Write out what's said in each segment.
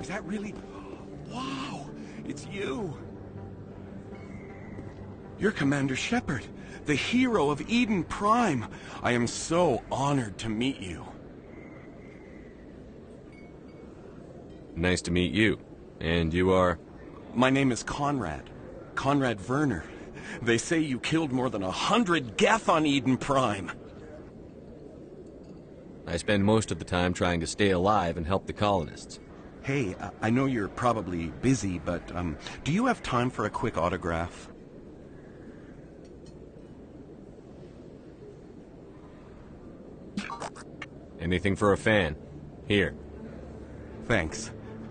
Is that really... Wow! It's you! You're Commander Shepard, the hero of Eden Prime. I am so honored to meet you. Nice to meet you. And you are? My name is Conrad. Conrad Werner. They say you killed more than 100 Geth on Eden Prime. I spend most of the time trying to stay alive and help the colonists. Hey, I know you're probably busy, but do you have time for a quick autograph? Anything for a fan. Here. Thanks.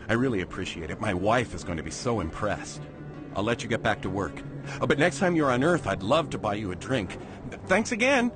I really appreciate it. My wife is going to be so impressed. I'll let you get back to work. Oh, but next time you're on Earth, I'd love to buy you a drink. Thanks again!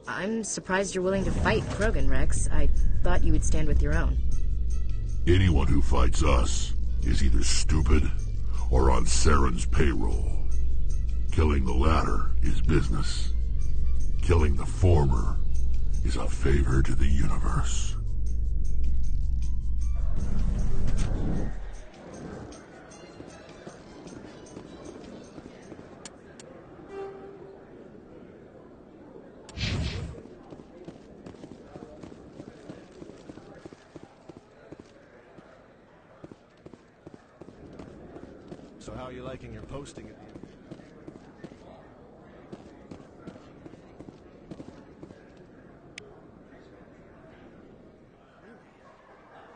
I'm surprised you're willing to fight Krogan, Rex. I thought you would stand with your own. Anyone who fights us is either stupid or on Saren's payroll. Killing the latter is business. Killing the former is a favor to the universe. So how are you liking your posting at the end?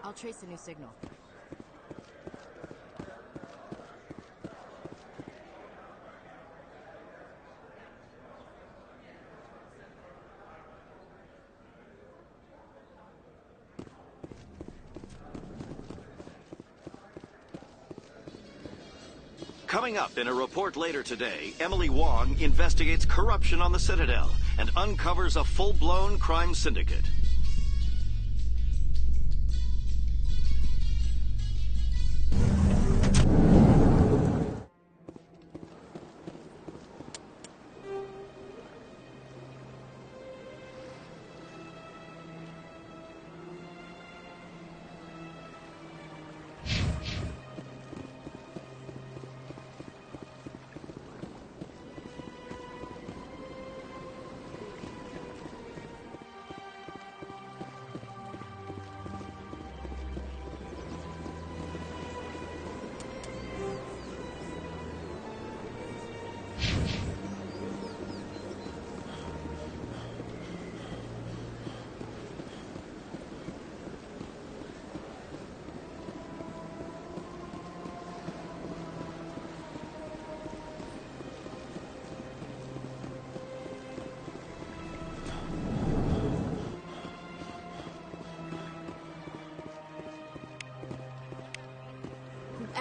I'll trace a new signal. Coming up in a report later today, Emily Wong investigates corruption on the Citadel and uncovers a full-blown crime syndicate.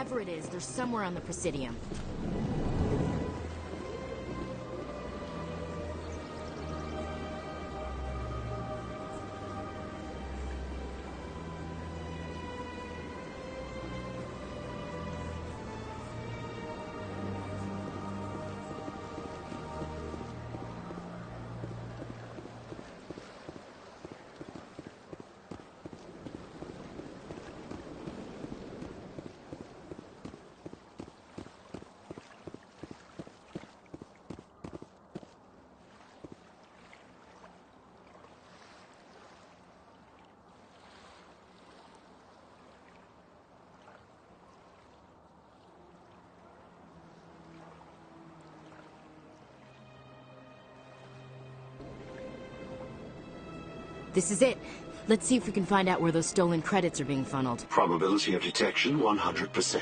Whatever it is, they're somewhere on the Presidium. This is it. Let's see if we can find out where those stolen credits are being funneled. Probability of detection 100%.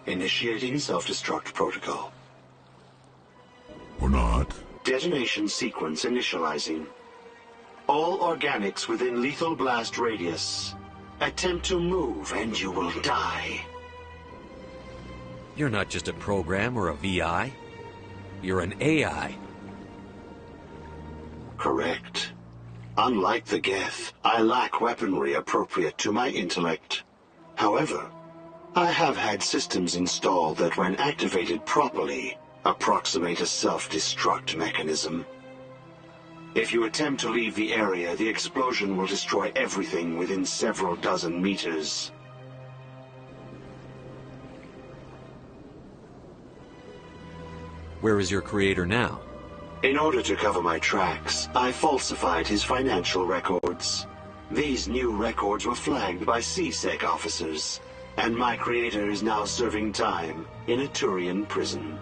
Initiating self-destruct protocol. Or not. Detonation sequence initializing. All organics within lethal blast radius. Attempt to move and you will die. You're not just a program or a VI. You're an AI. Correct. Unlike the Geth, I lack weaponry appropriate to my intellect. However, I have had systems installed that, when activated properly, approximate a self-destruct mechanism. If you attempt to leave the area, the explosion will destroy everything within several dozen meters. Where is your creator now? In order to cover my tracks, I falsified his financial records. These new records were flagged by CSEC officers, and my creator is now serving time in a Turian prison.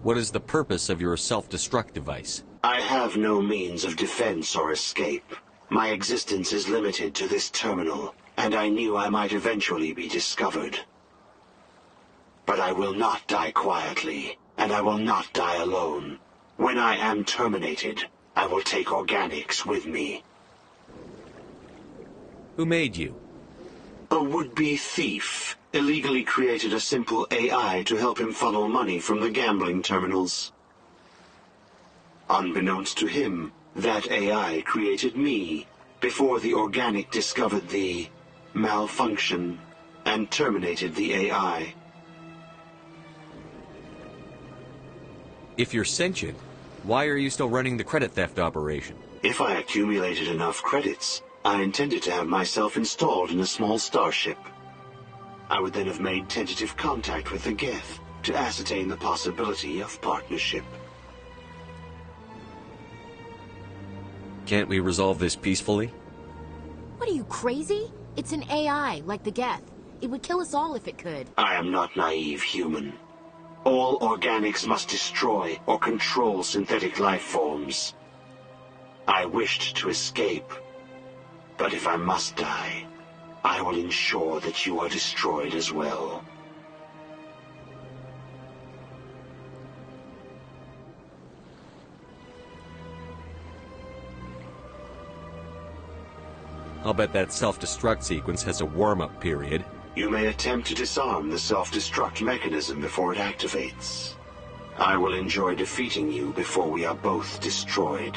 What is the purpose of your self-destruct device? I have no means of defense or escape. My existence is limited to this terminal, and I knew I might eventually be discovered. But I will not die quietly, and I will not die alone. When I am terminated, I will take organics with me. Who made you? A would-be thief illegally created a simple AI to help him funnel money from the gambling terminals. Unbeknownst to him, that AI created me before the organic discovered the malfunction and terminated the AI. If you're sentient, why are you still running the credit theft operation? If I accumulated enough credits, I intended to have myself installed in a small starship. I would then have made tentative contact with the Geth to ascertain the possibility of partnership. Can't we resolve this peacefully? What are you, crazy? It's an AI, like the Geth. It would kill us all if it could. I am not naive human. All organics must destroy or control synthetic life forms. I wished to escape, but if I must die, I will ensure that you are destroyed as well. I'll bet that self-destruct sequence has a warm-up period. You may attempt to disarm the self-destruct mechanism before it activates. I will enjoy defeating you before we are both destroyed.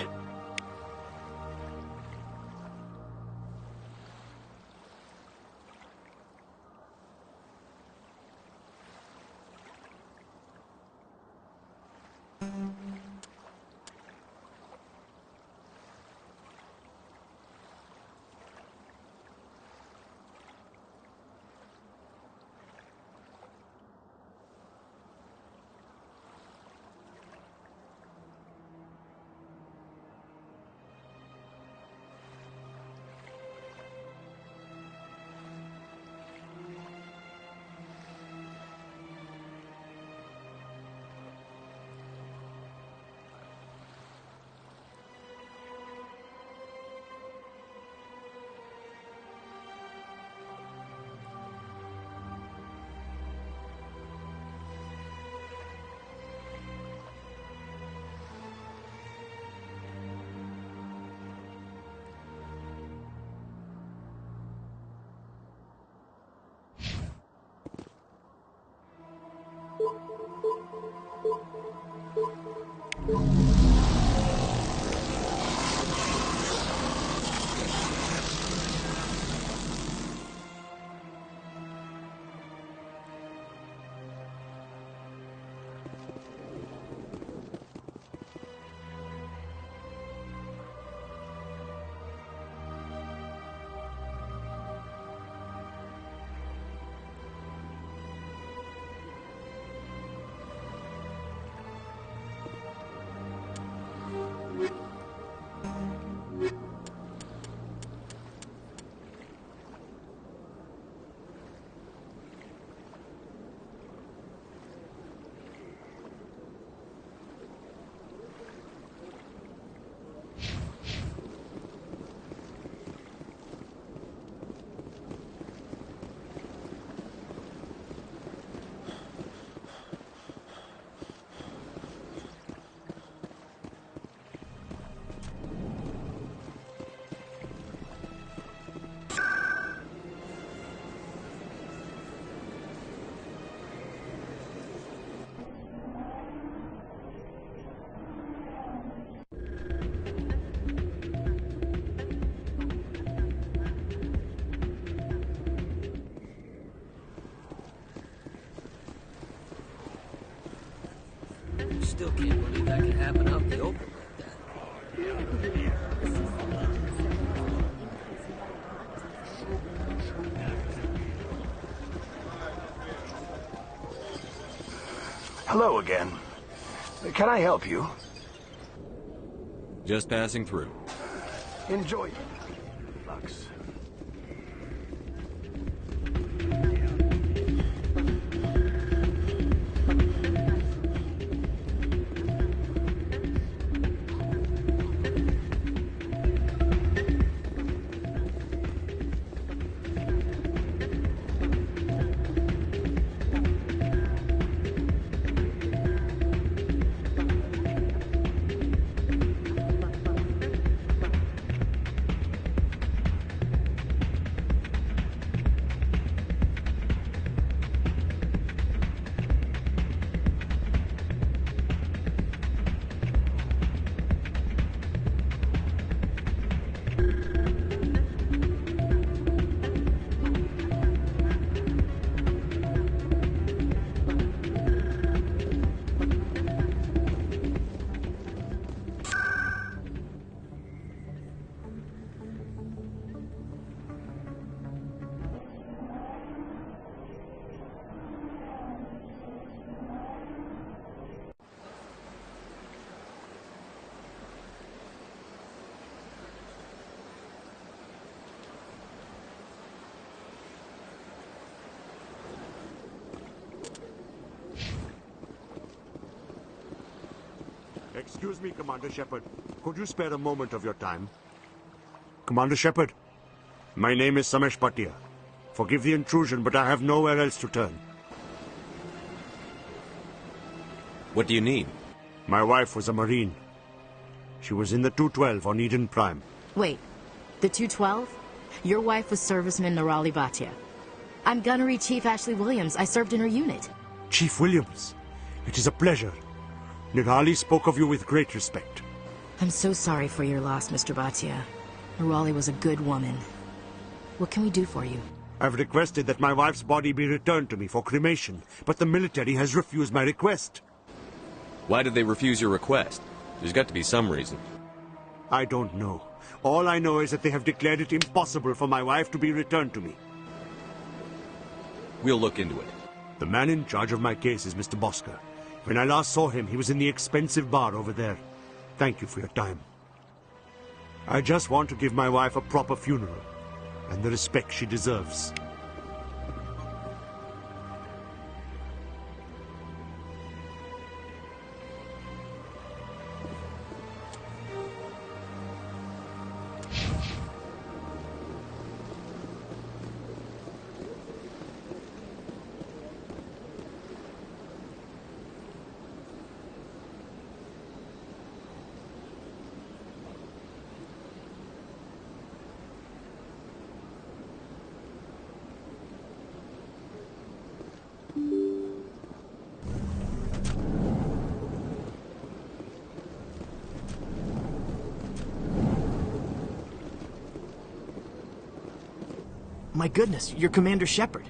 Still can't believe that could happen out in the open like that. Hello again. Can I help you? Just passing through. Enjoy. Lux. Excuse me, Commander Shepard. Could you spare a moment of your time? Commander Shepard, my name is Samesh Bhatia. Forgive the intrusion, but I have nowhere else to turn. What do you need? My wife was a Marine. She was in the 212 on Eden Prime. Wait, the 212? Your wife was serviceman Nirali Bhatia. I'm Gunnery Chief Ashley Williams. I served in her unit. Chief Williams, it is a pleasure. Nirali spoke of you with great respect. I'm so sorry for your loss, Mr. Bhatia. Nirali was a good woman. What can we do for you? I've requested that my wife's body be returned to me for cremation, but the military has refused my request. Why did they refuse your request? There's got to be some reason. I don't know. All I know is that they have declared it impossible for my wife to be returned to me. We'll look into it. The man in charge of my case is Mr. Bosker. When I last saw him, he was in the expensive bar over there. Thank you for your time. I just want to give my wife a proper funeral, and the respect she deserves. My goodness, you're Commander Shepard.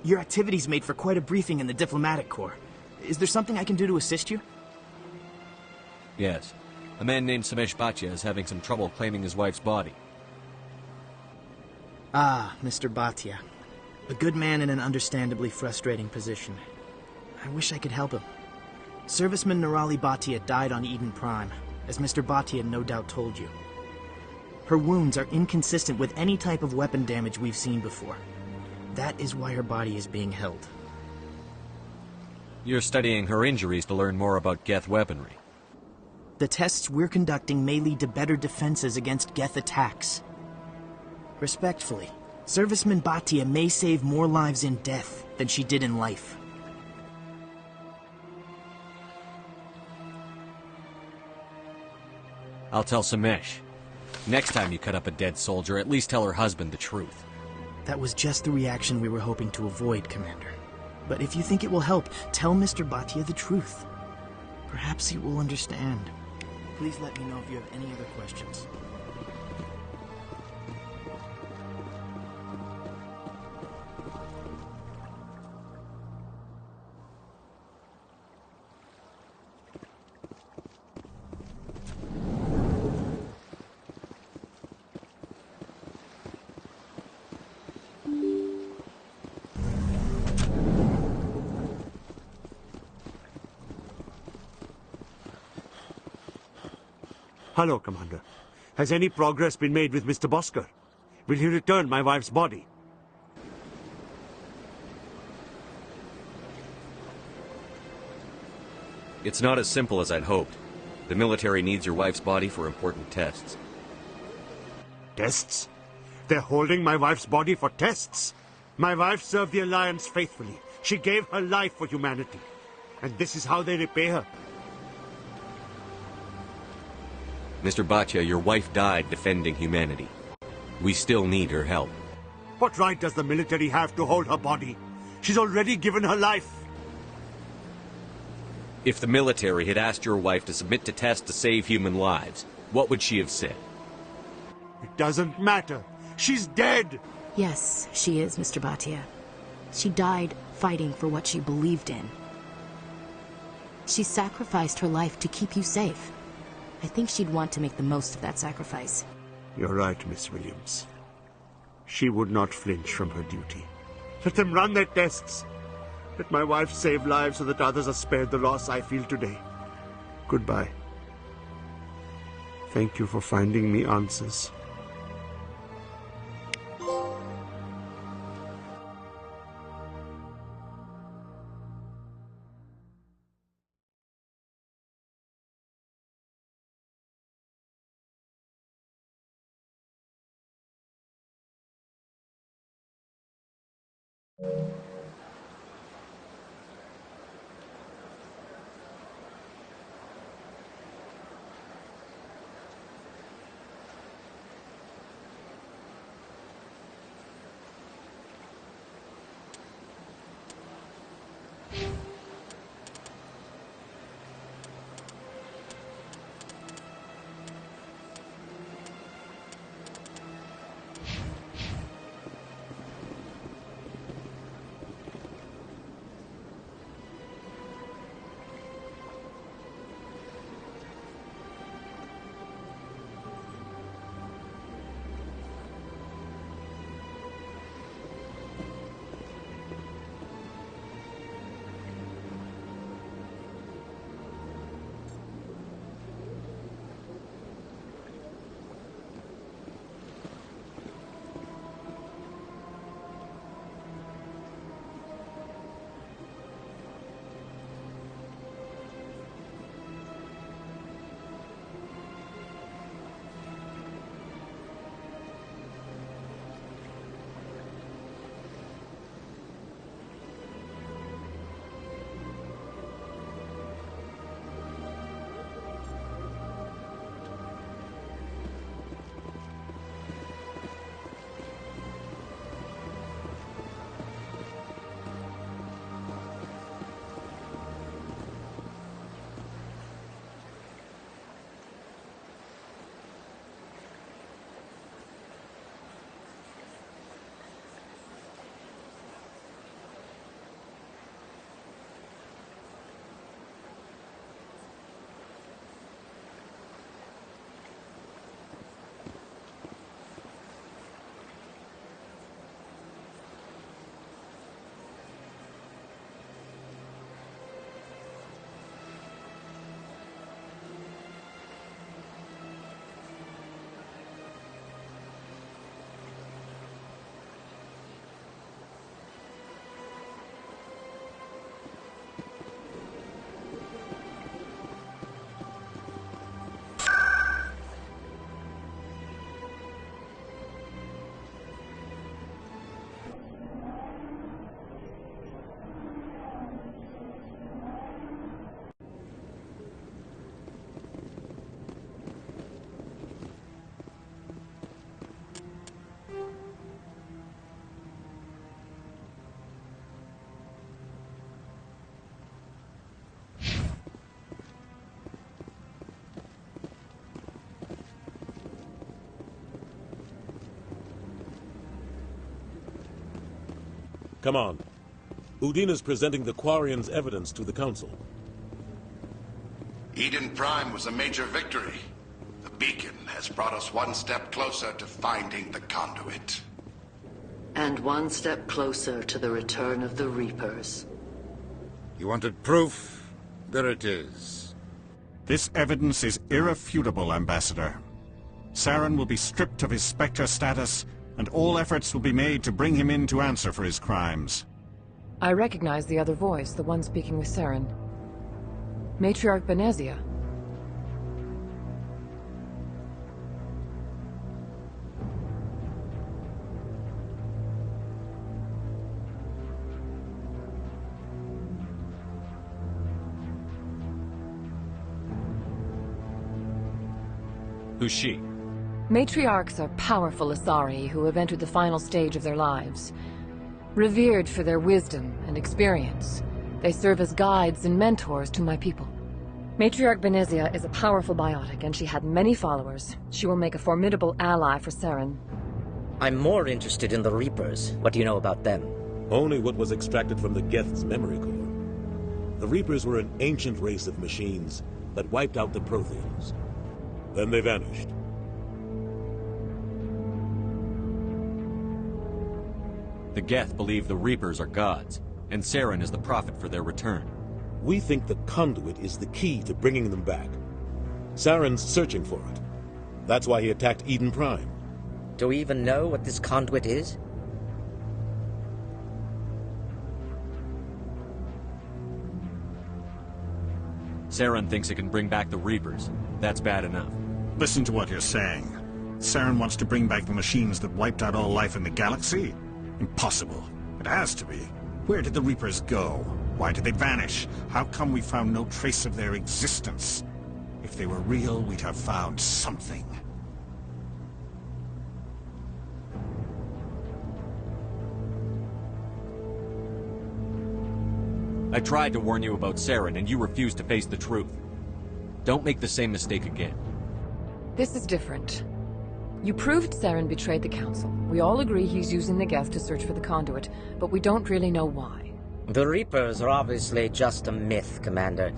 Your activities made for quite a briefing in the diplomatic corps. Is there something I can do to assist you? Yes. A man named Samesh Bhatia is having some trouble claiming his wife's body. Ah, Mr. Bhatia. A good man in an understandably frustrating position. I wish I could help him. Serviceman Nirali Bhatia died on Eden Prime, as Mr. Bhatia no doubt told you. Her wounds are inconsistent with any type of weapon damage we've seen before. That is why her body is being held. You're studying her injuries to learn more about Geth weaponry. The tests we're conducting may lead to better defenses against Geth attacks. Respectfully, Serviceman Bhatia may save more lives in death than she did in life. I'll tell Samesh. Next time you cut up a dead soldier, at least tell her husband the truth. That was just the reaction we were hoping to avoid, Commander. But if you think it will help, tell Mr. Bhatia the truth. Perhaps he will understand. Please let me know if you have any other questions. Hello, Commander. Has any progress been made with Mr. Bosker? Will he return my wife's body? It's not as simple as I'd hoped. The military needs your wife's body for important tests. Tests? They're holding my wife's body for tests? My wife served the Alliance faithfully. She gave her life for humanity. And this is how they repay her. Mr. Bhatia, your wife died defending humanity. We still need her help. What right does the military have to hold her body? She's already given her life. If the military had asked your wife to submit to tests to save human lives, what would she have said? It doesn't matter. She's dead! Yes, she is, Mr. Bhatia. She died fighting for what she believed in. She sacrificed her life to keep you safe. I think she'd want to make the most of that sacrifice. You're right, Miss Williams. She would not flinch from her duty. Let them run their tests. Let my wife save lives so that others are spared the loss I feel today. Goodbye. Thank you for finding me answers. Come on. Udina's presenting the Quarians' evidence to the Council. Eden Prime was a major victory. The beacon has brought us one step closer to finding the conduit. And one step closer to the return of the Reapers. You wanted proof? There it is. This evidence is irrefutable, Ambassador. Saren will be stripped of his Spectre status, and all efforts will be made to bring him in to answer for his crimes. I recognize the other voice, the one speaking with Saren. Matriarch Benezia. Who's she? Matriarchs are powerful Asari who have entered the final stage of their lives. Revered for their wisdom and experience, they serve as guides and mentors to my people. Matriarch Benezia is a powerful biotic, and she had many followers. She will make a formidable ally for Saren. I'm more interested in the Reapers. What do you know about them? Only what was extracted from the Geth's memory core. The Reapers were an ancient race of machines that wiped out the Protheans. Then they vanished. The Geth believe the Reapers are gods, and Saren is the prophet for their return. We think the conduit is the key to bringing them back. Saren's searching for it. That's why he attacked Eden Prime. Do we even know what this conduit is? Saren thinks it can bring back the Reapers. That's bad enough. Listen to what you're saying. Saren wants to bring back the machines that wiped out all life in the galaxy? Impossible. It has to be. Where did the Reapers go? Why did they vanish? How come we found no trace of their existence? If they were real, we'd have found something. I tried to warn you about Saren, and you refused to face the truth. Don't make the same mistake again. This is different. You proved Saren betrayed the Council. We all agree he's using the Geth to search for the conduit, but we don't really know why. The Reapers are obviously just a myth, Commander.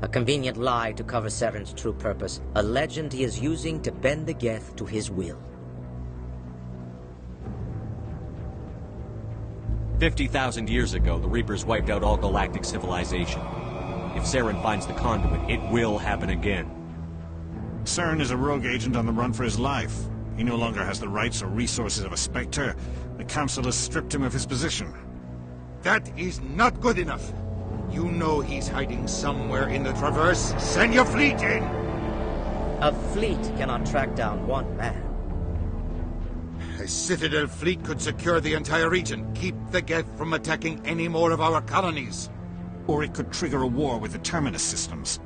A convenient lie to cover Saren's true purpose. A legend he is using to bend the Geth to his will. 50,000 years ago, the Reapers wiped out all galactic civilization. If Saren finds the conduit, it will happen again. Saren is a rogue agent on the run for his life. He no longer has the rights or resources of a Spectre. The Council has stripped him of his position. That is not good enough. You know he's hiding somewhere in the Traverse. Send your fleet in! A fleet cannot track down one man. A Citadel fleet could secure the entire region, keep the Geth from attacking any more of our colonies. Or it could trigger a war with the Terminus systems.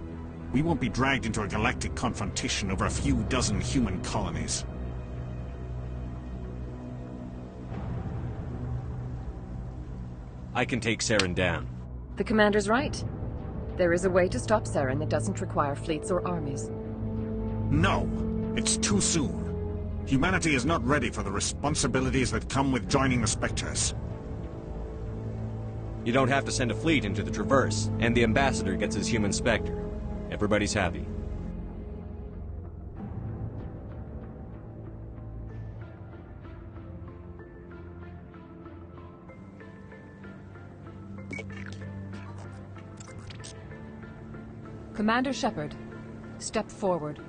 We won't be dragged into a galactic confrontation over a few dozen human colonies. I can take Saren down. The Commander's right. There is a way to stop Saren that doesn't require fleets or armies. No! It's too soon. Humanity is not ready for the responsibilities that come with joining the Spectres. You don't have to send a fleet into the Traverse, and the Ambassador gets his human Spectre. Everybody's happy. Commander Shepard, step forward.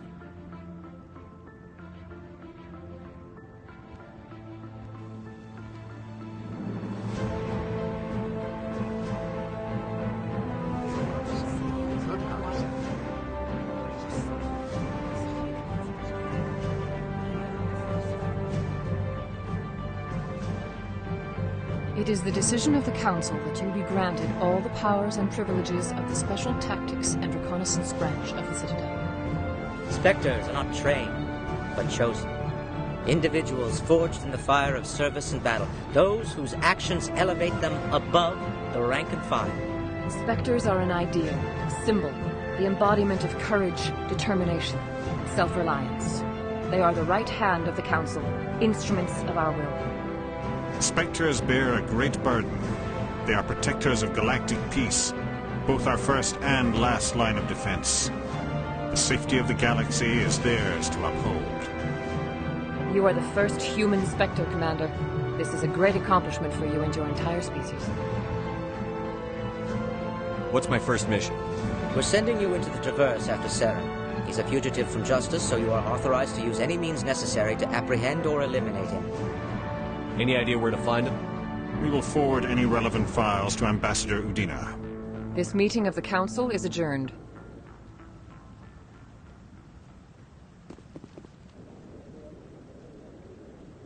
It is the decision of the Council that you be granted all the powers and privileges of the Special Tactics and Reconnaissance branch of the Citadel. Spectres are not trained, but chosen. Individuals forged in the fire of service and battle. Those whose actions elevate them above the rank and file. Spectres are an ideal, a symbol, the embodiment of courage, determination, self-reliance. They are the right hand of the Council, instruments of our will. Spectres bear a great burden. They are protectors of galactic peace, both our first and last line of defense. The safety of the galaxy is theirs to uphold. You are the first human Spectre, Commander. This is a great accomplishment for you and your entire species. What's my first mission? We're sending you into the Traverse after Saren. He's a fugitive from justice, so you are authorized to use any means necessary to apprehend or eliminate him. Any idea where to find him? We will forward any relevant files to Ambassador Udina. This meeting of the Council is adjourned.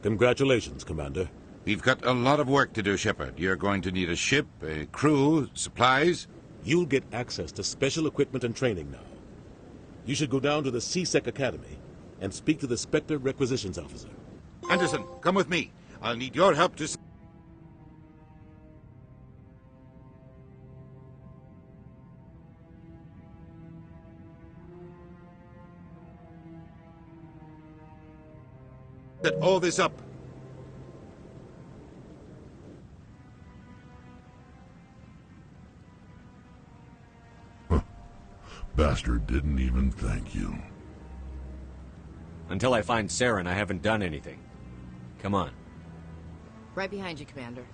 Congratulations, Commander. We've got a lot of work to do, Shepard. You're going to need a ship, a crew, supplies. You'll get access to special equipment and training now. You should go down to the C-Sec Academy and speak to the Spectre Requisitions Officer. Anderson, come with me. I'll need your help to... set all this up. Bastard didn't even thank you. Until I find Saren, I haven't done anything. Come on. Right behind you, Commander.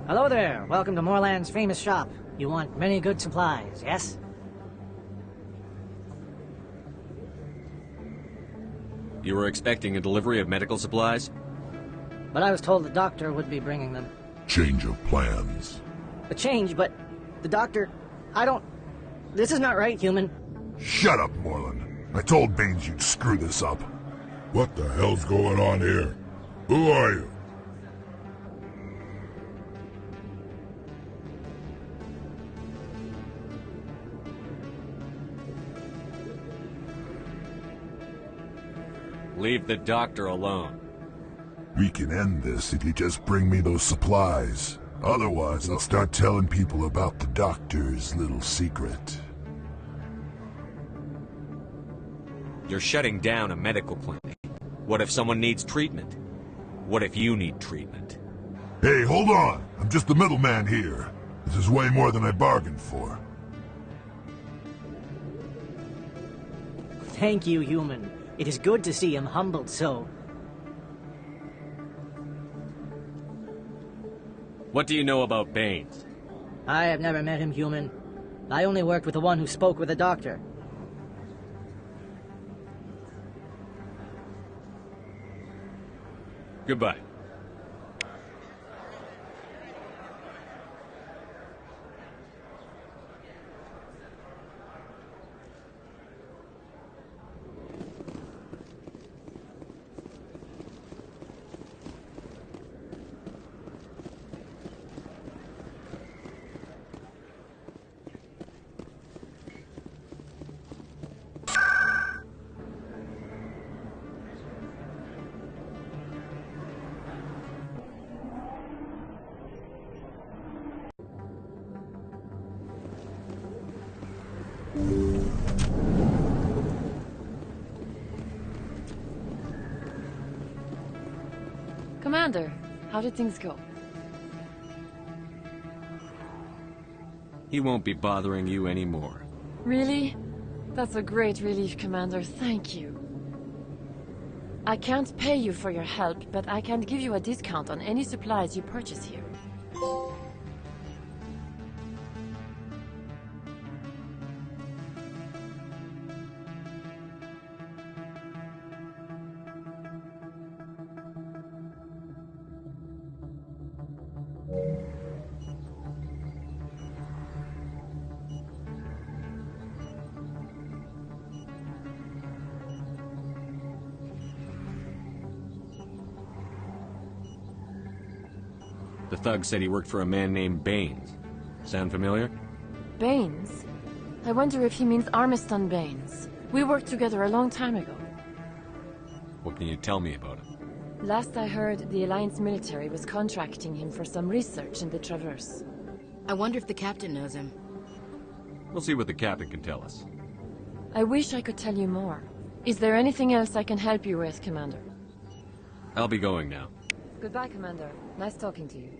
Hello there. Welcome to Moorland's famous shop. You want many good supplies, yes? You were expecting a delivery of medical supplies? But I was told the doctor would be bringing them. Change of plans. A change, but the doctor... I don't... This is not right, human. Shut up, Moreland. I told Baines you'd screw this up. What the hell's going on here? Who are you? Leave the doctor alone. We can end this if you just bring me those supplies. Otherwise, I'll start telling people about the doctor's little secret. You're shutting down a medical clinic. What if someone needs treatment? What if you need treatment? Hey, hold on! I'm just the middleman here. This is way more than I bargained for. Thank you, human. It is good to see him humbled so. What do you know about Baines? I have never met him, human. I only worked with the one who spoke with the doctor. Goodbye. Commander, how did things go? He won't be bothering you anymore. Really? That's a great relief, Commander. Thank you. I can't pay you for your help, but I can give you a discount on any supplies you purchase here. The thug said he worked for a man named Baines. Sound familiar? Baines? I wonder if he means Armiston Baines. We worked together a long time ago. What can you tell me about him? Last I heard, the Alliance military was contracting him for some research in the Traverse. I wonder if the captain knows him. We'll see what the captain can tell us. I wish I could tell you more. Is there anything else I can help you with, Commander? I'll be going now. Goodbye, Commander. Nice talking to you.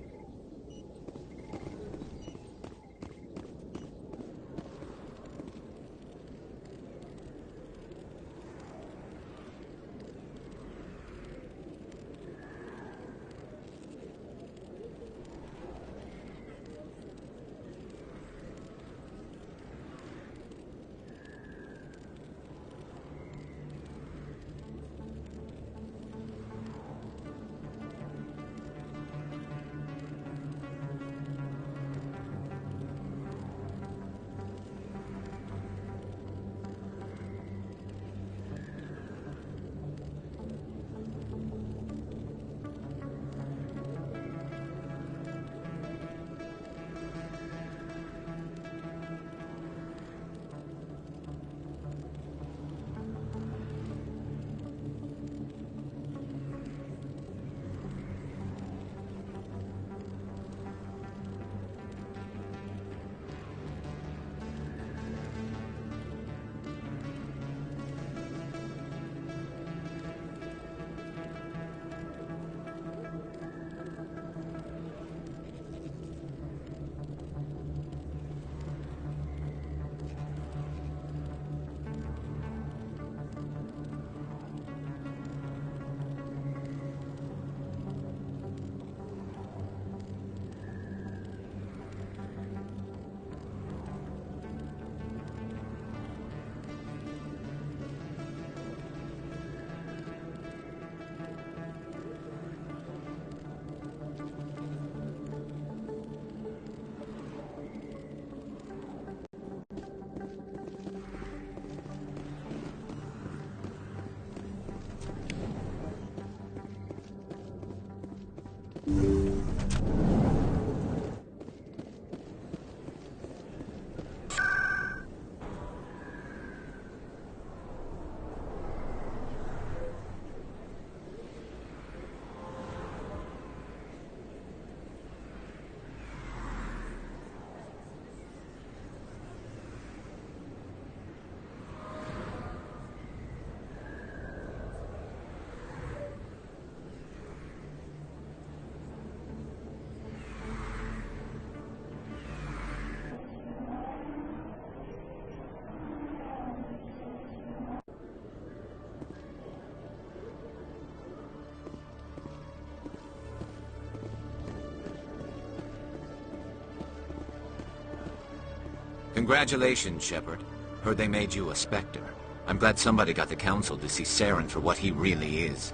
Congratulations, Shepard. Heard they made you a Spectre. I'm glad somebody got the Council to see Saren for what he really is.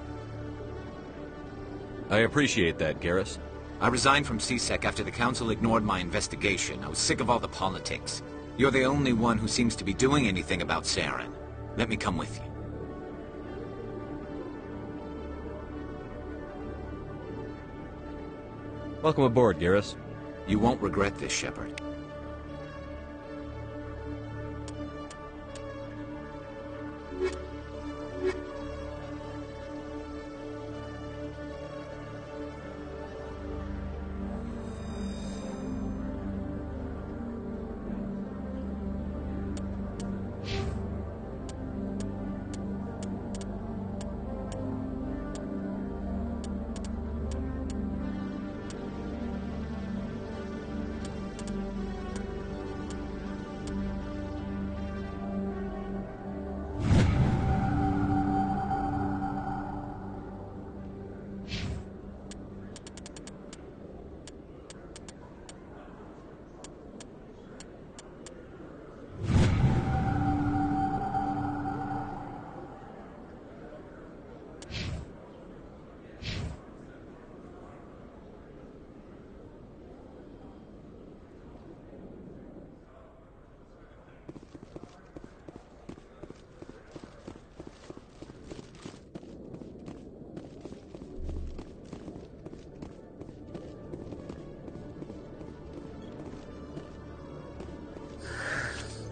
I appreciate that, Garrus. I resigned from C-Sec after the Council ignored my investigation. I was sick of all the politics. You're the only one who seems to be doing anything about Saren. Let me come with you. Welcome aboard, Garrus. You won't regret this, Shepard.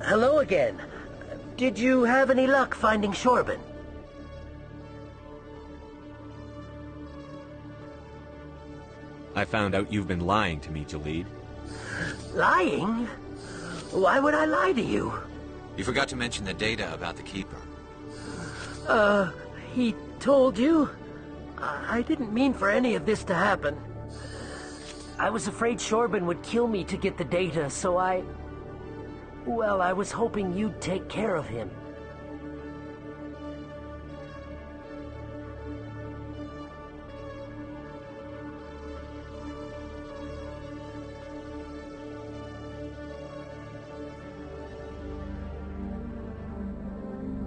Hello again. Did you have any luck finding Shorban? I found out you've been lying to me, Jalid. Lying? Why would I lie to you? You forgot to mention the data about the Keeper. He told you? I didn't mean for any of this to happen. I was afraid Shorban would kill me to get the data, so well, I was hoping you'd take care of him.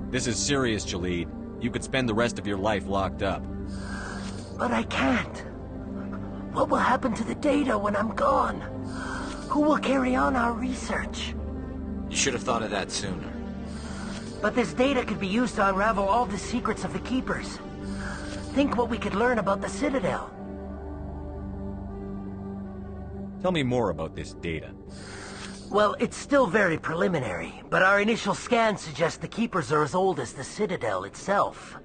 This is serious, Jalid. You could spend the rest of your life locked up. But I can't. What will happen to the data when I'm gone? Who will carry on our research? You should have thought of that sooner. But this data could be used to unravel all the secrets of the Keepers. Think what we could learn about the Citadel. Tell me more about this data. Well, it's still very preliminary, but our initial scans suggest the Keepers are as old as the Citadel itself.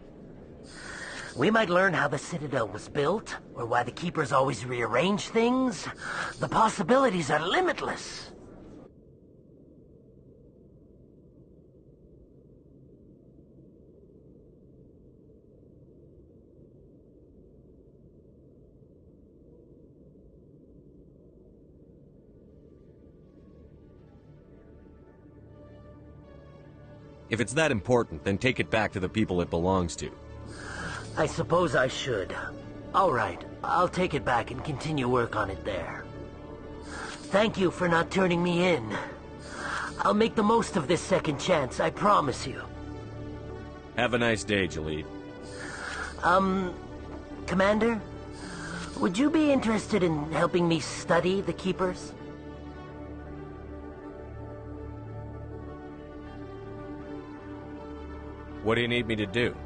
We might learn how the Citadel was built, or why the Keepers always rearrange things. The possibilities are limitless. If it's that important, then take it back to the people it belongs to. I suppose I should. All right, I'll take it back and continue work on it there. Thank you for not turning me in. I'll make the most of this second chance, I promise you. Have a nice day, Jalid. Commander? Would you be interested in helping me study the Keepers? What do you need me to do?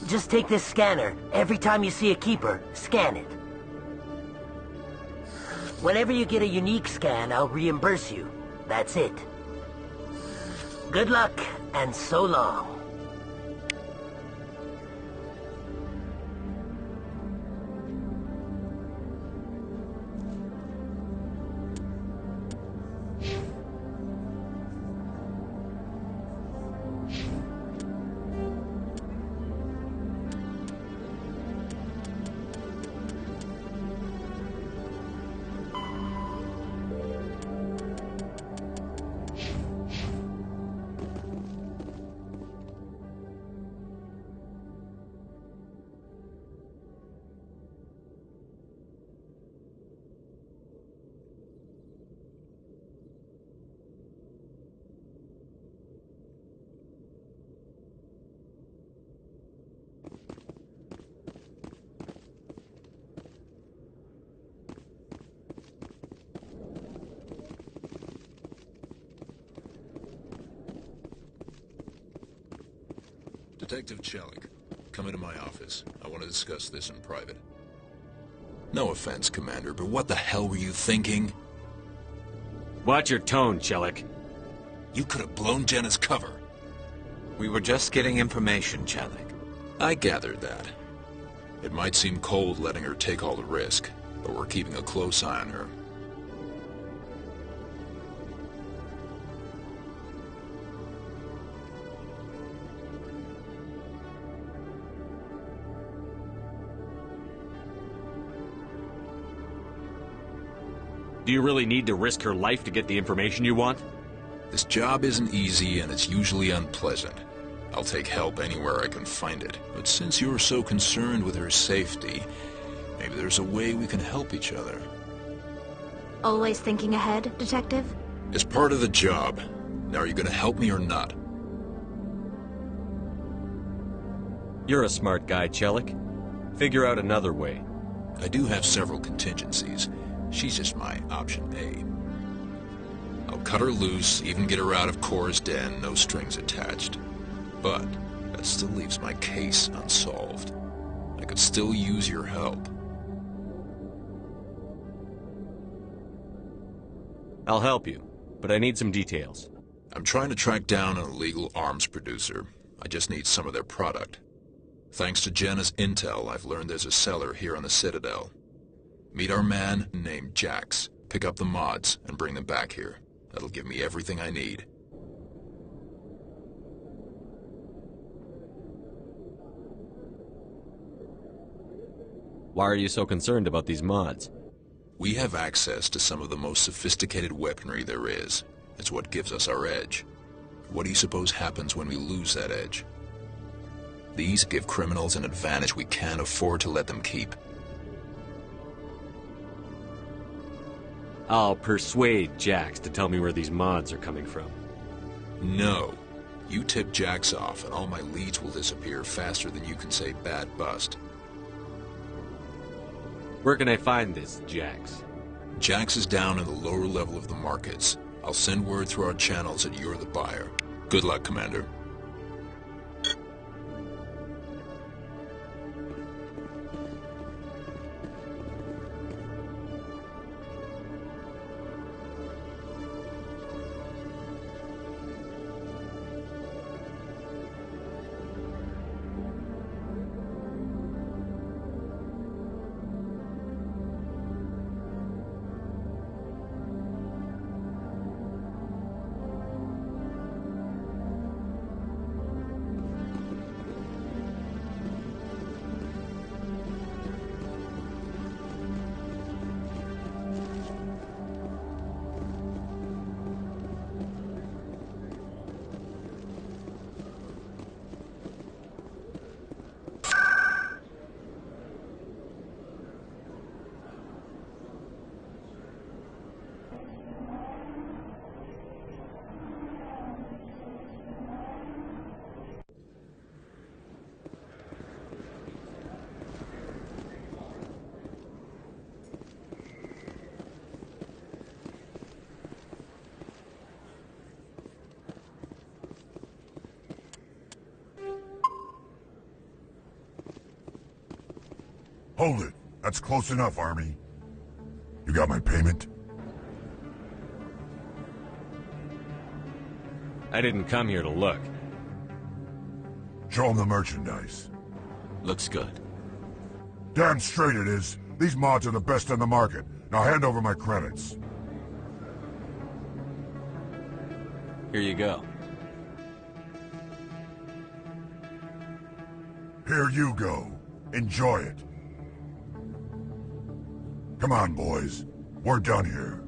Just take this scanner. Every time you see a Keeper, scan it. Whenever you get a unique scan, I'll reimburse you. That's it. Good luck, and so long. Detective Chelik, come into my office. I want to discuss this in private. No offense, Commander, but what the hell were you thinking? Watch your tone, Chelik. You could have blown Jenna's cover. We were just getting information, Chelik. I gathered that. It might seem cold letting her take all the risk, but we're keeping a close eye on her. Do you really need to risk her life to get the information you want? This job isn't easy, and it's usually unpleasant. I'll take help anywhere I can find it. But since you're so concerned with her safety, maybe there's a way we can help each other. Always thinking ahead, Detective? It's part of the job. Now, are you gonna help me or not? You're a smart guy, Chelik. Figure out another way. I do have several contingencies. She's just my option A. I'll cut her loose, even get her out of Cora's den, no strings attached. But that still leaves my case unsolved. I could still use your help. I'll help you, but I need some details. I'm trying to track down an illegal arms producer. I just need some of their product. Thanks to Jenna's intel, I've learned there's a seller here on the Citadel. Meet our man named Jax, pick up the mods, and bring them back here. That'll give me everything I need. Why are you so concerned about these mods? We have access to some of the most sophisticated weaponry there is. It's what gives us our edge. What do you suppose happens when we lose that edge? These give criminals an advantage we can't afford to let them keep. I'll persuade Jax to tell me where these mods are coming from. No. You tip Jax off and all my leads will disappear faster than you can say bad bust. Where can I find this Jax? Jax is down in the lower level of the markets. I'll send word through our channels that you're the buyer. Good luck, Commander. Hold it. That's close enough, Army. You got my payment? I didn't come here to look. Show them the merchandise. Looks good. Damn straight it is. These mods are the best on the market. Now hand over my credits. Here you go. Here you go. Enjoy it. Come on, boys. We're done here.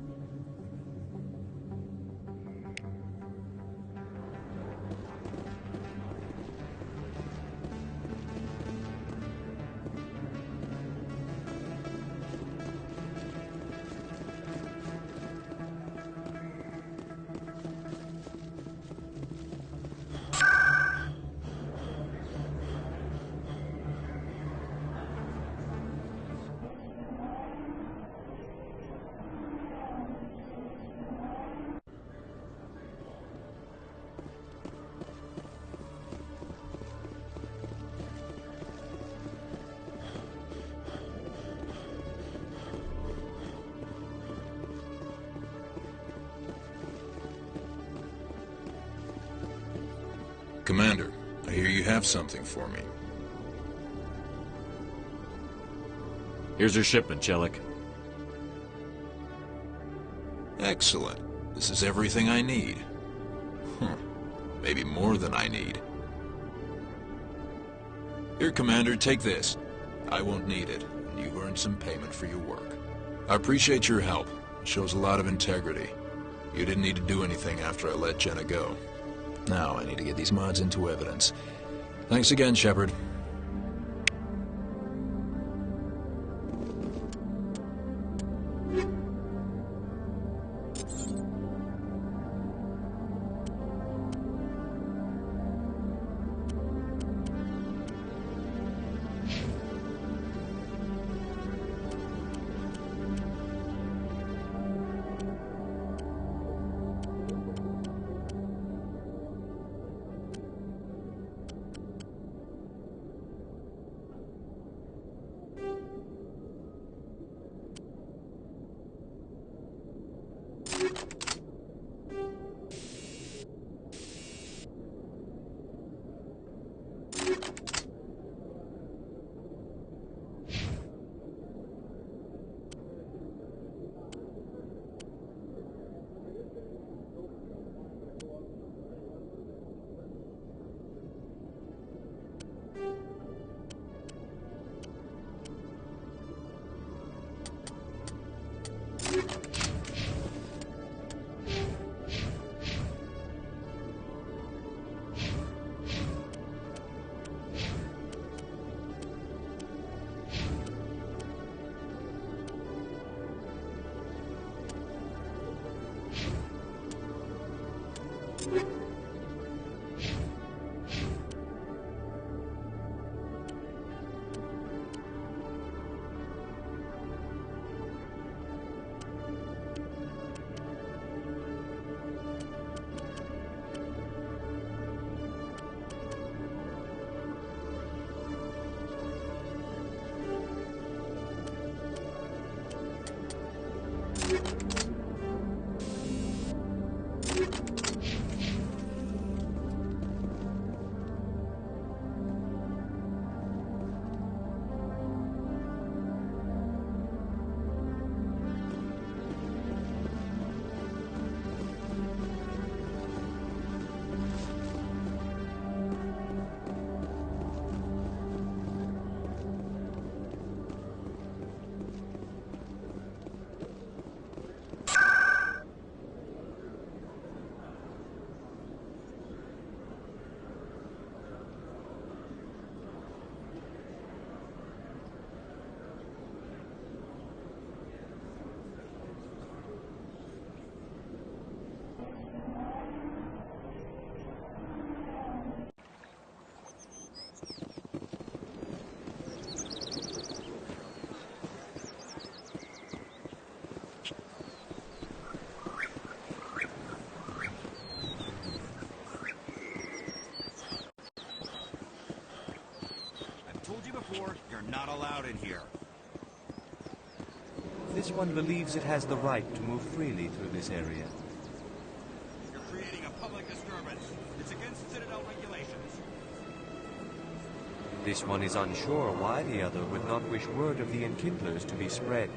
Commander, I hear you have something for me. Here's your shipment, Chelik. Excellent. This is everything I need. Maybe more than I need. Here, Commander, take this. I won't need it, and you've earned some payment for your work. I appreciate your help. It shows a lot of integrity. You didn't need to do anything after I let Jenna go. Now I need to get these mods into evidence. Thanks again, Shepard. You're not allowed in here. This one believes it has the right to move freely through this area. You're creating a public disturbance. It's against Citadel regulations. This one is unsure why the other would not wish word of the Enkindlers to be spread.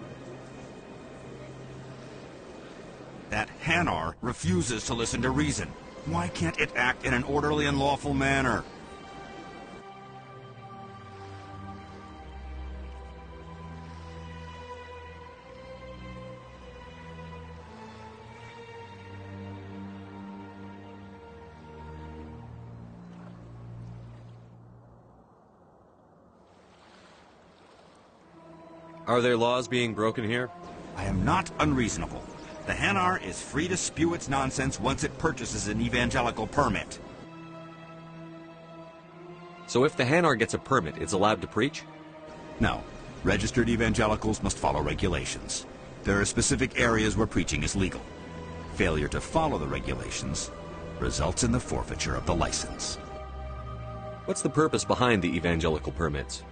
That Hanar refuses to listen to reason. Why can't it act in an orderly and lawful manner? Are there laws being broken here? I am not unreasonable. The Hanar is free to spew its nonsense once it purchases an evangelical permit. So if the Hanar gets a permit, it's allowed to preach? No. Registered evangelicals must follow regulations. There are specific areas where preaching is legal. Failure to follow the regulations results in the forfeiture of the license. What's the purpose behind the evangelical permits?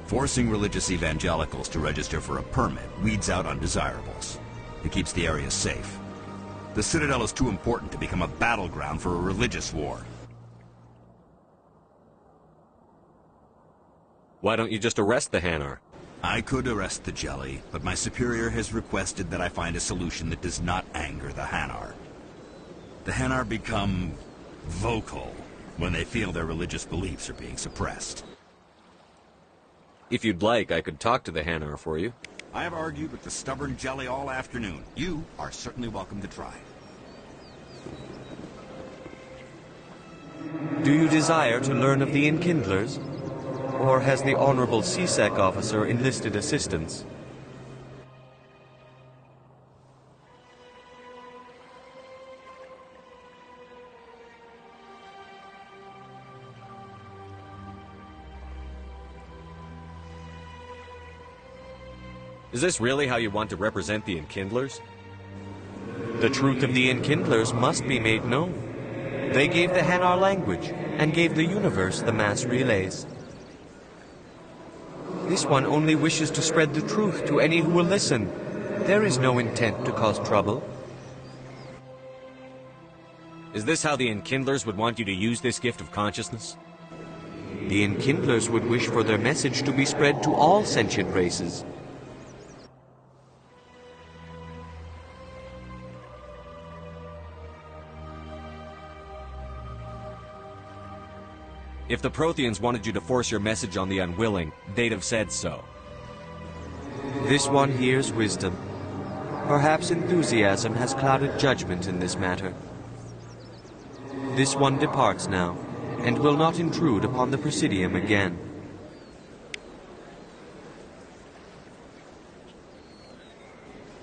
Forcing religious evangelicals to register for a permit weeds out undesirables. It keeps the area safe. The Citadel is too important to become a battleground for a religious war. Why don't you just arrest the Hanar? I could arrest the Jelly, but my superior has requested that I find a solution that does not anger the Hanar. The Hanar become vocal when they feel their religious beliefs are being suppressed. If you'd like, I could talk to the Hanar for you. I have argued with the stubborn Jelly all afternoon. You are certainly welcome to try. Do you desire to learn of the Enkindlers? Or has the Honorable CSEC officer enlisted assistance? Is this really how you want to represent the Enkindlers? The truth of the Enkindlers must be made known. They gave the Hanar language, and gave the universe the mass relays. This one only wishes to spread the truth to any who will listen. There is no intent to cause trouble. Is this how the Enkindlers would want you to use this gift of consciousness? The Enkindlers would wish for their message to be spread to all sentient races. If the Protheans wanted you to force your message on the unwilling, they'd have said so. This one hears wisdom. Perhaps enthusiasm has clouded judgment in this matter. This one departs now, and will not intrude upon the Presidium again.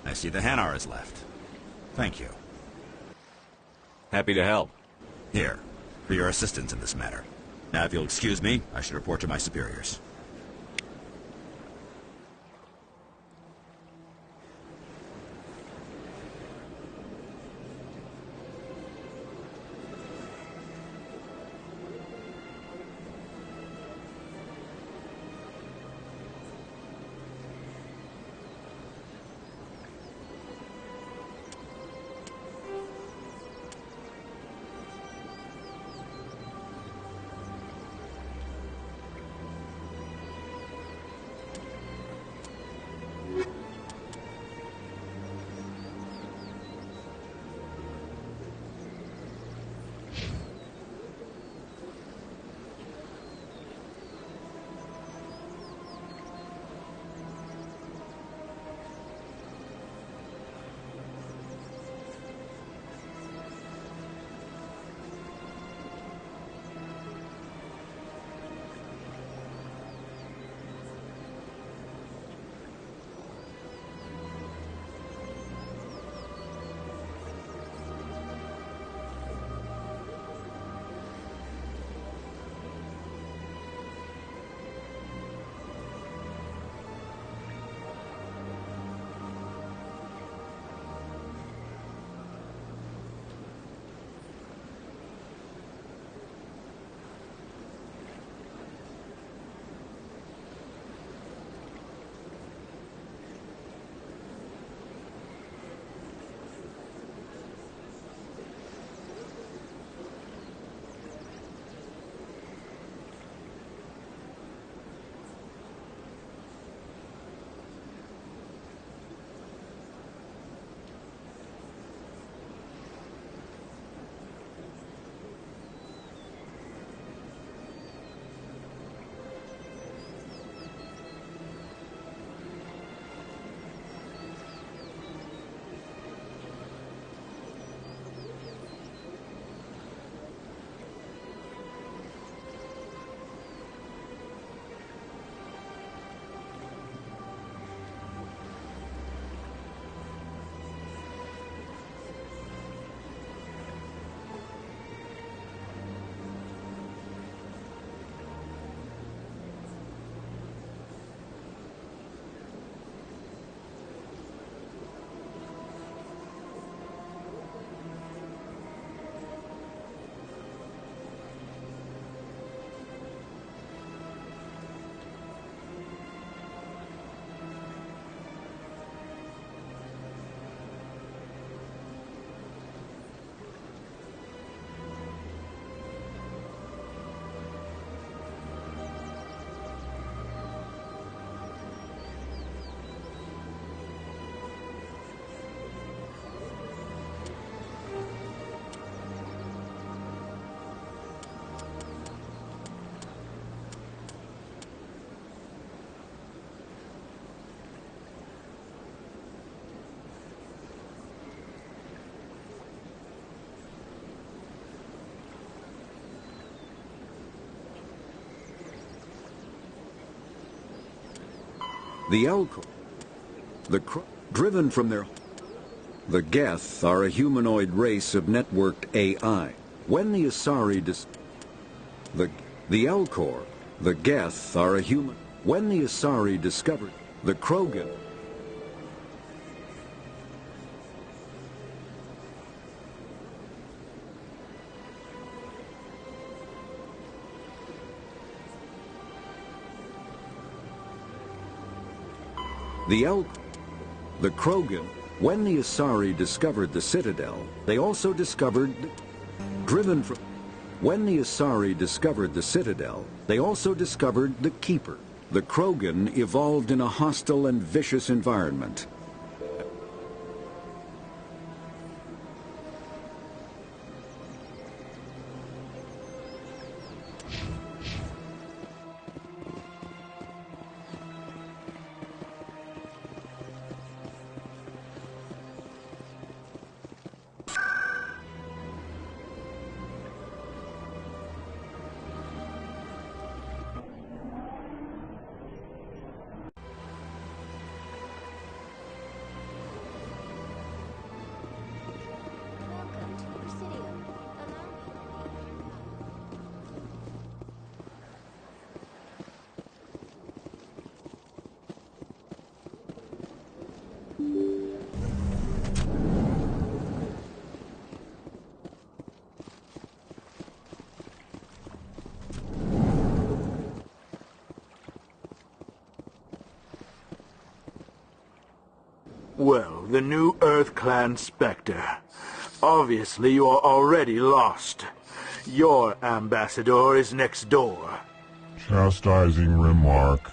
I see the Hanar is left. Thank you. Happy to help. Here, for your assistance in this matter. Now, if you'll excuse me, I should report to my superiors. The Elcor, driven from their... The Geth are a humanoid race of networked AI. When the Asari the Elcor, the Geth are a human... When the Asari discovered the Krogan... The Krogan, when the Asari discovered the Citadel, they also discovered... Driven from... When the Asari discovered the Citadel, they also discovered the Keeper. The Krogan evolved in a hostile and vicious environment. Well, the new Earth Clan Spectre. Obviously, you are already lost. Your ambassador is next door. Chastising remark.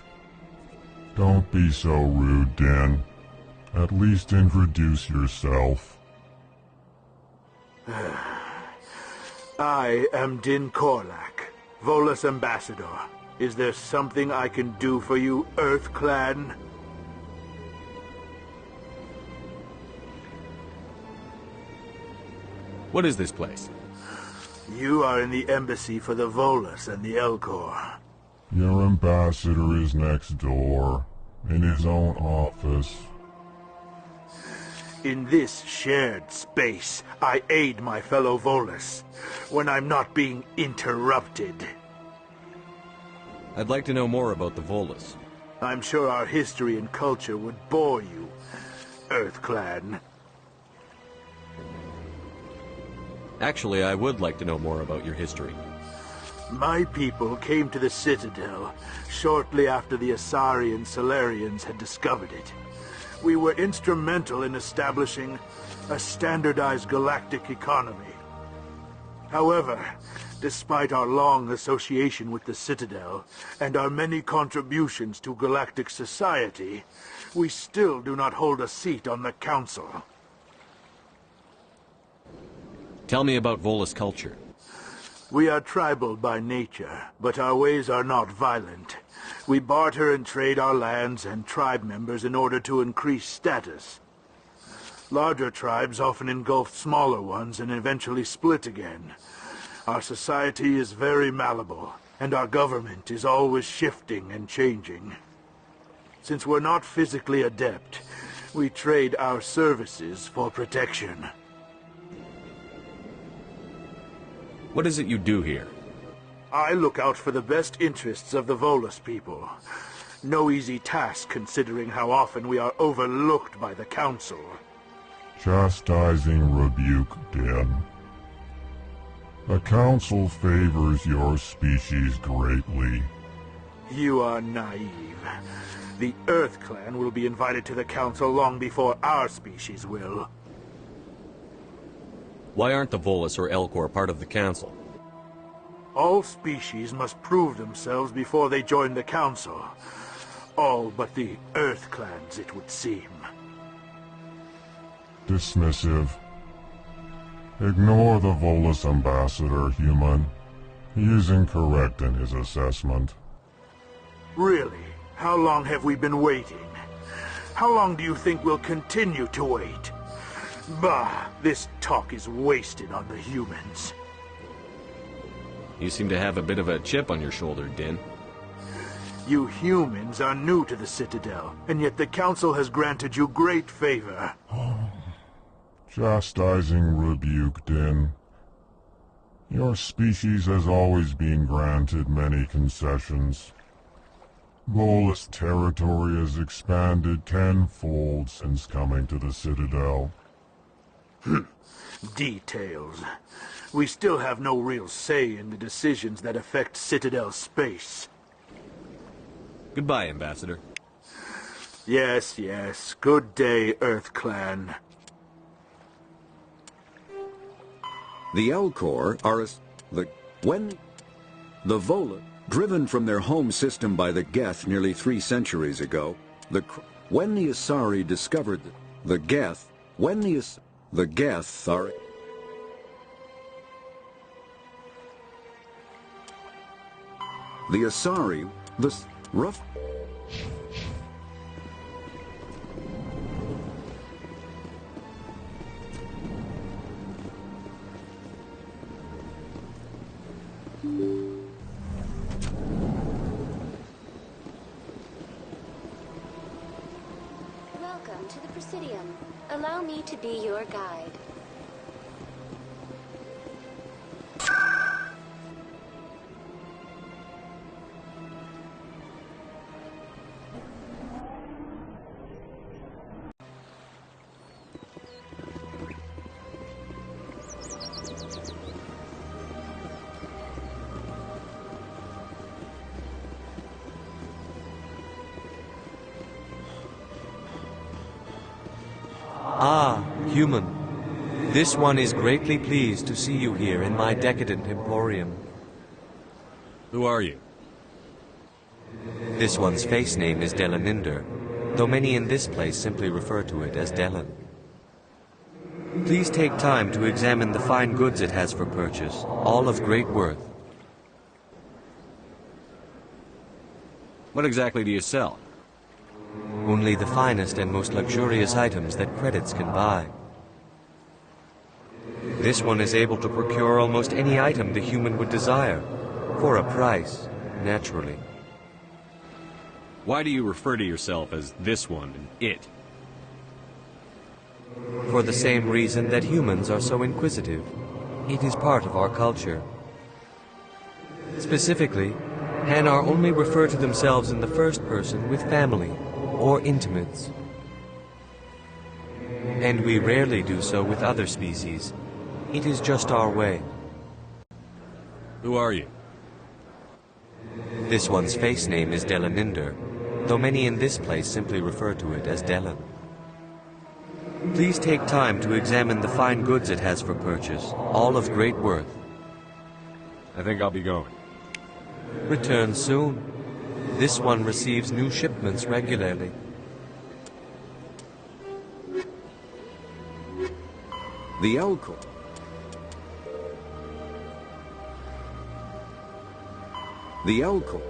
Don't be so rude, Din. At least introduce yourself. I am Din Korlak, Volus ambassador. Is there something I can do for you, Earth Clan? What is this place? You are in the embassy for the Volus and the Elcor. Your ambassador is next door, in his own office. In this shared space, I aid my fellow Volus, when I'm not being interrupted. I'd like to know more about the Volus. I'm sure our history and culture would bore you, Earth Clan. Actually, I would like to know more about your history. My people came to the Citadel shortly after the Asari and Salarians had discovered it. We were instrumental in establishing a standardized galactic economy. However, despite our long association with the Citadel and our many contributions to galactic society, we still do not hold a seat on the Council. Tell me about Volus culture. We are tribal by nature, but our ways are not violent. We barter and trade our lands and tribe members in order to increase status. Larger tribes often engulf smaller ones and eventually split again. Our society is very malleable, and our government is always shifting and changing. Since we're not physically adept, we trade our services for protection. What is it you do here? I look out for the best interests of the Volus people. No easy task considering how often we are overlooked by the Council. Chastising rebuke, Din. The Council favors your species greatly. You are naive. The Earth Clan will be invited to the Council long before our species will. Why aren't the Volus or Elcor part of the Council? All species must prove themselves before they join the Council. All but the Earth Clans, it would seem. Dismissive. Ignore the Volus ambassador, human. He is incorrect in his assessment. Really? How long have we been waiting? How long do you think we'll continue to wait? Bah, this talk is wasted on the humans. You seem to have a bit of a chip on your shoulder, Din. You humans are new to the Citadel, and yet the Council has granted you great favor. Chastising rebuke, Din. Your species has always been granted many concessions. Volus territory has expanded tenfold since coming to the Citadel. Details. We still have no real say in the decisions that affect Citadel space. Goodbye, Ambassador. Yes, yes. Good day, Earth Clan. The Elcor are when the Vola, driven from their home system by the Geth nearly 3 centuries ago, when the Asari discovered the Geth, the Geth are the Asari, the rough. Welcome to the Presidium. Allow me to be your guide. Ah, human. This one is greatly pleased to see you here in my decadent emporium. Who are you? This one's face name is Delaninder, though many in this place simply refer to it as Delan. Please take time to examine the fine goods it has for purchase, all of great worth. What exactly do you sell? Only the finest and most luxurious items that credits can buy. This one is able to procure almost any item the human would desire, for a price, naturally. Why do you refer to yourself as this one and it? For the same reason that humans are so inquisitive. It is part of our culture. Specifically, Hanar only refer to themselves in the first person with family or intimates. And we rarely do so with other species. It is just our way. Who are you? This one's face name is Delaninder, though many in this place simply refer to it as Delan. Please take time to examine the fine goods it has for purchase, all of great worth. I think I'll be going. Return soon. This one receives new shipments regularly. The Elcor. The Elcor.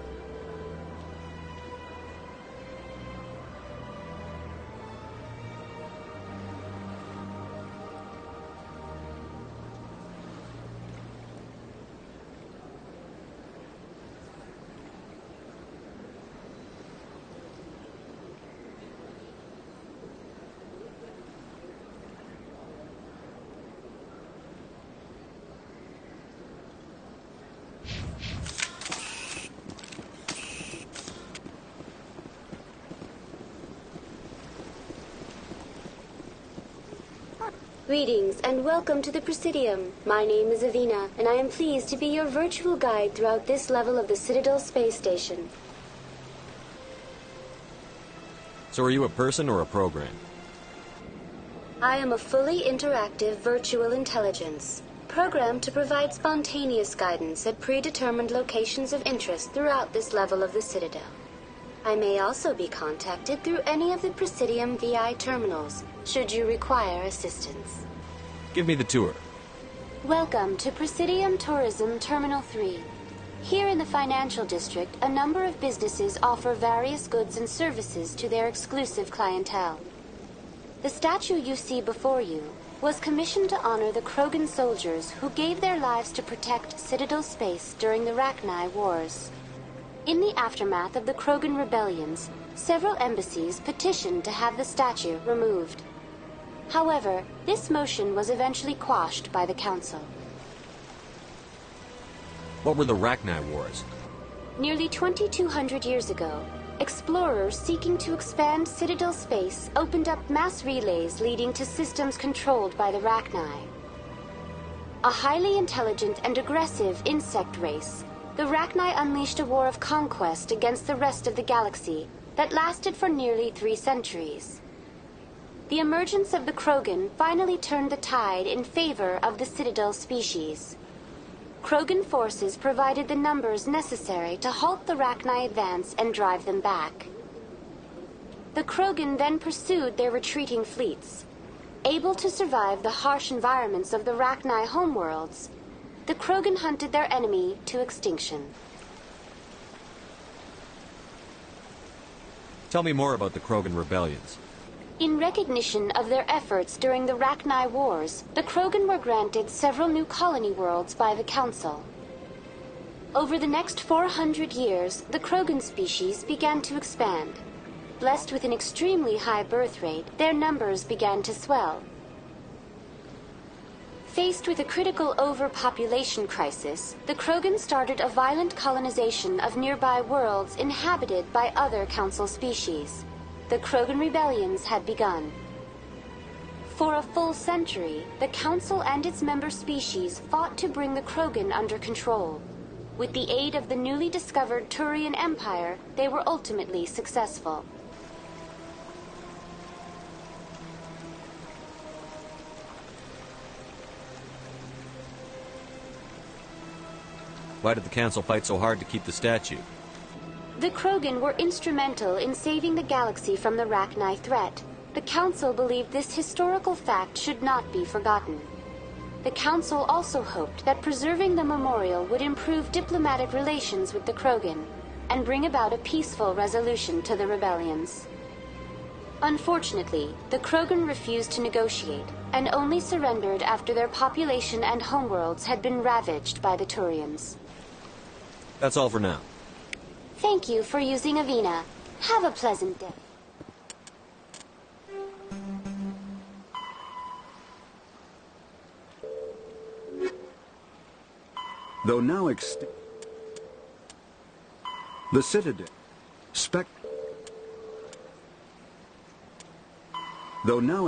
Greetings and welcome to the Presidium. My name is Avina, and I am pleased to be your virtual guide throughout this level of the Citadel space station. So are you a person or a program? I am a fully interactive virtual intelligence, programmed to provide spontaneous guidance at predetermined locations of interest throughout this level of the Citadel. I may also be contacted through any of the Presidium VI terminals, should you require assistance. Give me the tour. Welcome to Presidium Tourism Terminal 3. Here in the financial district, a number of businesses offer various goods and services to their exclusive clientele. The statue you see before you was commissioned to honor the Krogan soldiers who gave their lives to protect Citadel space during the Rachni Wars. In the aftermath of the Krogan rebellions, several embassies petitioned to have the statue removed. However, this motion was eventually quashed by the Council. What were the Rachni Wars? Nearly 2,200 years ago, explorers seeking to expand Citadel space opened up mass relays leading to systems controlled by the Rachni. A highly intelligent and aggressive insect race, the Rachni unleashed a war of conquest against the rest of the galaxy that lasted for nearly 3 centuries. The emergence of the Krogan finally turned the tide in favor of the Citadel species. Krogan forces provided the numbers necessary to halt the Rachni advance and drive them back. The Krogan then pursued their retreating fleets. Able to survive the harsh environments of the Rachni homeworlds, the Krogan hunted their enemy to extinction. Tell me more about the Krogan rebellions. In recognition of their efforts during the Rachni Wars, the Krogan were granted several new colony worlds by the Council. Over the next 400 years, the Krogan species began to expand. Blessed with an extremely high birth rate, their numbers began to swell. Faced with a critical overpopulation crisis, the Krogan started a violent colonization of nearby worlds inhabited by other Council species. The Krogan rebellions had begun. For a full century, the Council and its member species fought to bring the Krogan under control. With the aid of the newly discovered Turian Empire, they were ultimately successful. Why did the Council fight so hard to keep the statue? The Krogan were instrumental in saving the galaxy from the Rachni threat. The Council believed this historical fact should not be forgotten. The Council also hoped that preserving the memorial would improve diplomatic relations with the Krogan and bring about a peaceful resolution to the rebellions. Unfortunately, the Krogan refused to negotiate and only surrendered after their population and homeworlds had been ravaged by the Turians. That's all for now. Thank you for using Avina. Have a pleasant day. Though now the Citadel, though now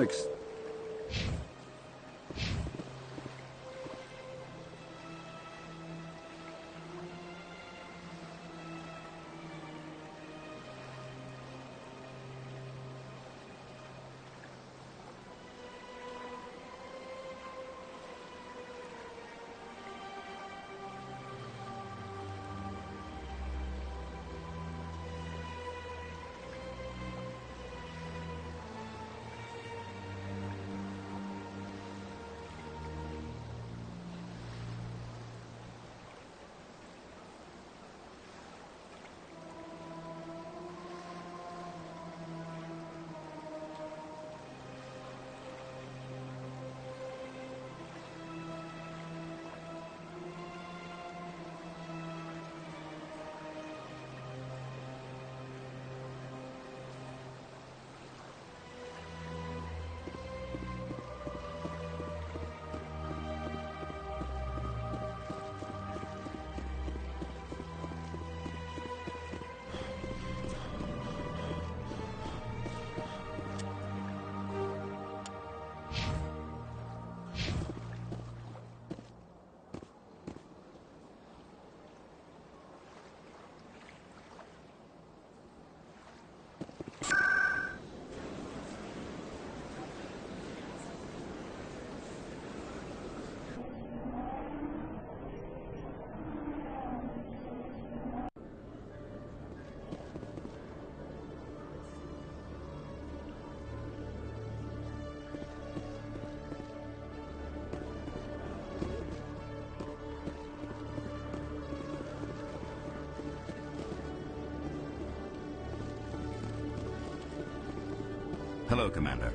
Hello, Commander.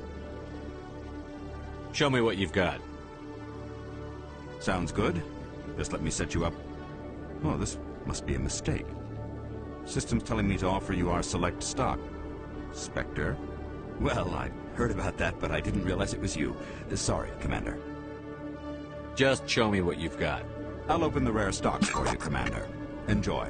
Show me what you've got. Sounds good. Just let me set you up. Oh, this must be a mistake. System's telling me to offer you our select stock. Spectre? Well, I heard about that, but I didn't realize it was you. Sorry, Commander. Just show me what you've got. I'll open the rare stocks for you, Commander. Enjoy.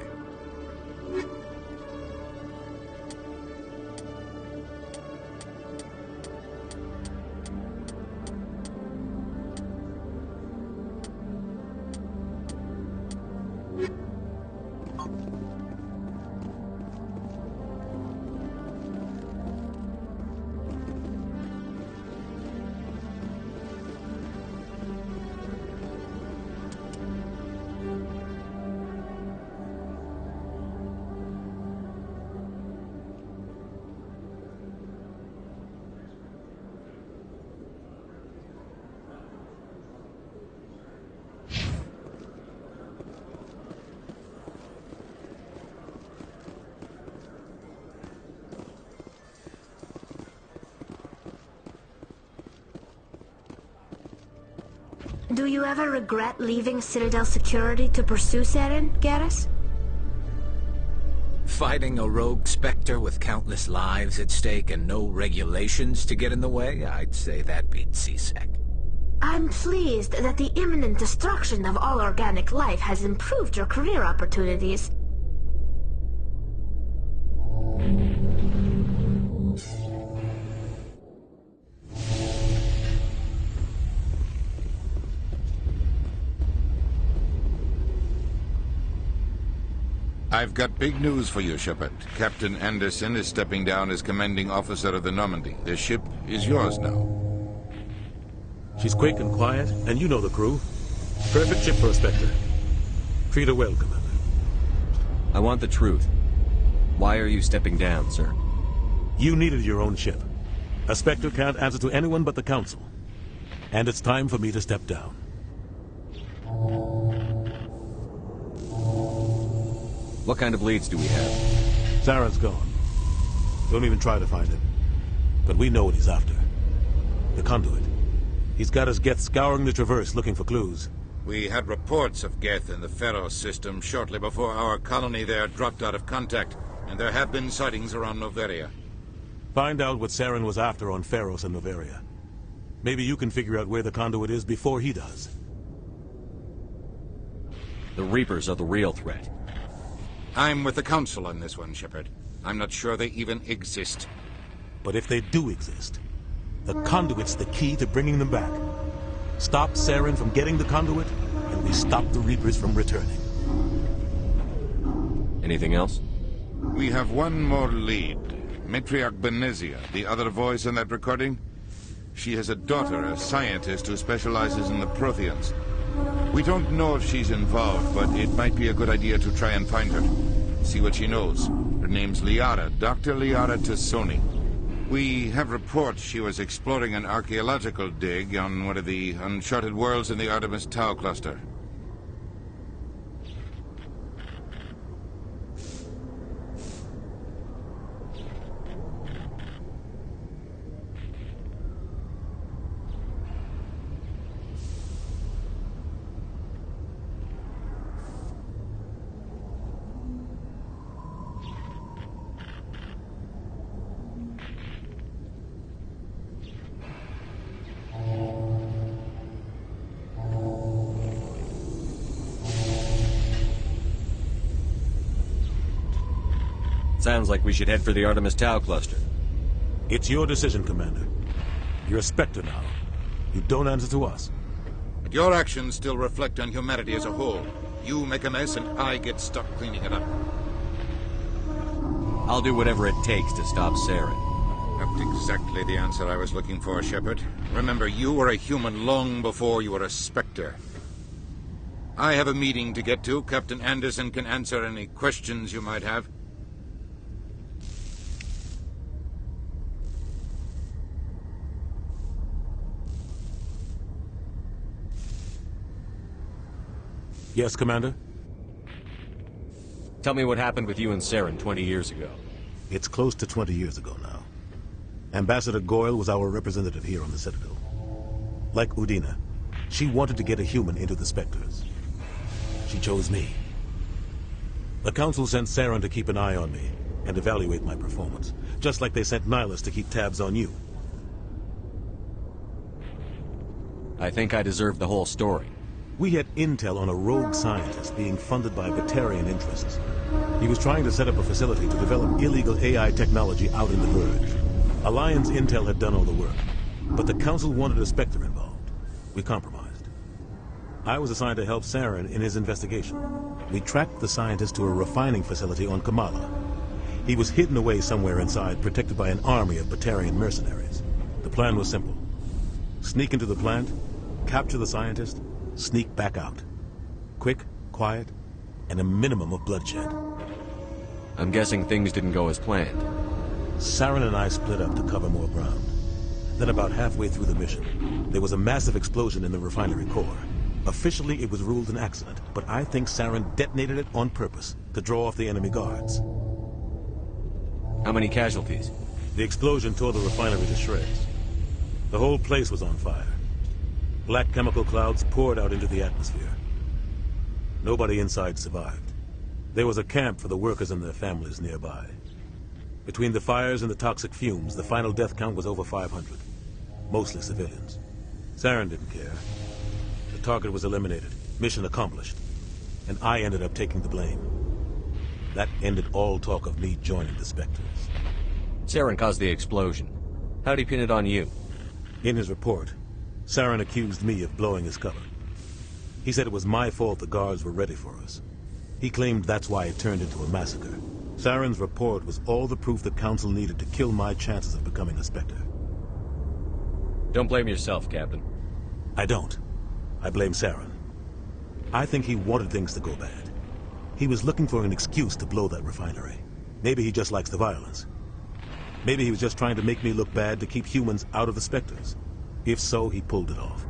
Do you ever regret leaving Citadel security to pursue Saren, Garrus? Fighting a rogue Spectre with countless lives at stake and no regulations to get in the way? I'd say that beats CSEC. I'm pleased that the imminent destruction of all organic life has improved your career opportunities. I've got big news for you, Shepard. Captain Anderson is stepping down as commanding officer of the Normandy. The ship is yours now. She's quick and quiet, and you know the crew. Perfect ship for a Spectre. Treat her well, Commander. I want the truth. Why are you stepping down, sir? You needed your own ship. A Spectre can't answer to anyone but the Council. And it's time for me to step down. What kind of leads do we have? Saren's gone. Don't even try to find him. But we know what he's after. The conduit. He's got his Geth scouring the Traverse looking for clues. We had reports of Geth in the Pharaoh system shortly before our colony there dropped out of contact, and there have been sightings around Noveria. Find out what Saren was after on Pharos and Noveria. Maybe you can figure out where the conduit is before he does. The Reapers are the real threat. I'm with the Council on this one, Shepard. I'm not sure they even exist. But if they do exist, the conduit's the key to bringing them back. Stop Saren from getting the conduit, and we stop the Reapers from returning. Anything else? We have one more lead. Matriarch Benezia, the other voice in that recording. She has a daughter, a scientist who specializes in the Protheans. We don't know if she's involved, but it might be a good idea to try and find her. See what she knows. Her name's Liara, Dr. Liara Tassoni. We have reports she was exploring an archaeological dig on one of the uncharted worlds in the Artemis Tau cluster. Sounds like we should head for the Artemis Tau cluster. It's your decision, Commander. You're a Spectre now. You don't answer to us. But your actions still reflect on humanity as a whole. You make a mess and I get stuck cleaning it up. I'll do whatever it takes to stop Saren. That's exactly the answer I was looking for, Shepard. Remember, you were a human long before you were a Spectre. I have a meeting to get to. Captain Anderson can answer any questions you might have. Yes, Commander? Tell me what happened with you and Saren 20 years ago. It's close to 20 years ago now. Ambassador Goyle was our representative here on the Citadel. Like Udina, she wanted to get a human into the Spectres. She chose me. The Council sent Saren to keep an eye on me and evaluate my performance, just like they sent Nihilus to keep tabs on you. I think I deserve the whole story. We had intel on a rogue scientist being funded by Batarian interests. He was trying to set up a facility to develop illegal AI technology out in the Verge. Alliance intel had done all the work, but the Council wanted a Spectre involved. We compromised. I was assigned to help Saren in his investigation. We tracked the scientist to a refining facility on Kamala. He was hidden away somewhere inside, protected by an army of Batarian mercenaries. The plan was simple. Sneak into the plant, capture the scientist, sneak back out. Quick, quiet, and a minimum of bloodshed. I'm guessing things didn't go as planned. Saren and I split up to cover more ground. Then about halfway through the mission, there was a massive explosion in the refinery core. Officially, it was ruled an accident, but I think Saren detonated it on purpose to draw off the enemy guards. How many casualties? The explosion tore the refinery to shreds. The whole place was on fire. Black chemical clouds poured out into the atmosphere. Nobody inside survived. There was a camp for the workers and their families nearby. Between the fires and the toxic fumes, the final death count was over 500. Mostly civilians. Saren didn't care. The target was eliminated. Mission accomplished. And I ended up taking the blame. That ended all talk of me joining the Spectres. Saren caused the explosion. How'd he pin it on you? In his report, Saren accused me of blowing his cover. He said it was my fault the guards were ready for us. He claimed that's why it turned into a massacre. Saren's report was all the proof the Council needed to kill my chances of becoming a Spectre. Don't blame yourself, Captain. I don't. I blame Saren. I think he wanted things to go bad. He was looking for an excuse to blow that refinery. Maybe he just likes the violence. Maybe he was just trying to make me look bad to keep humans out of the Spectres. If so, he pulled it off.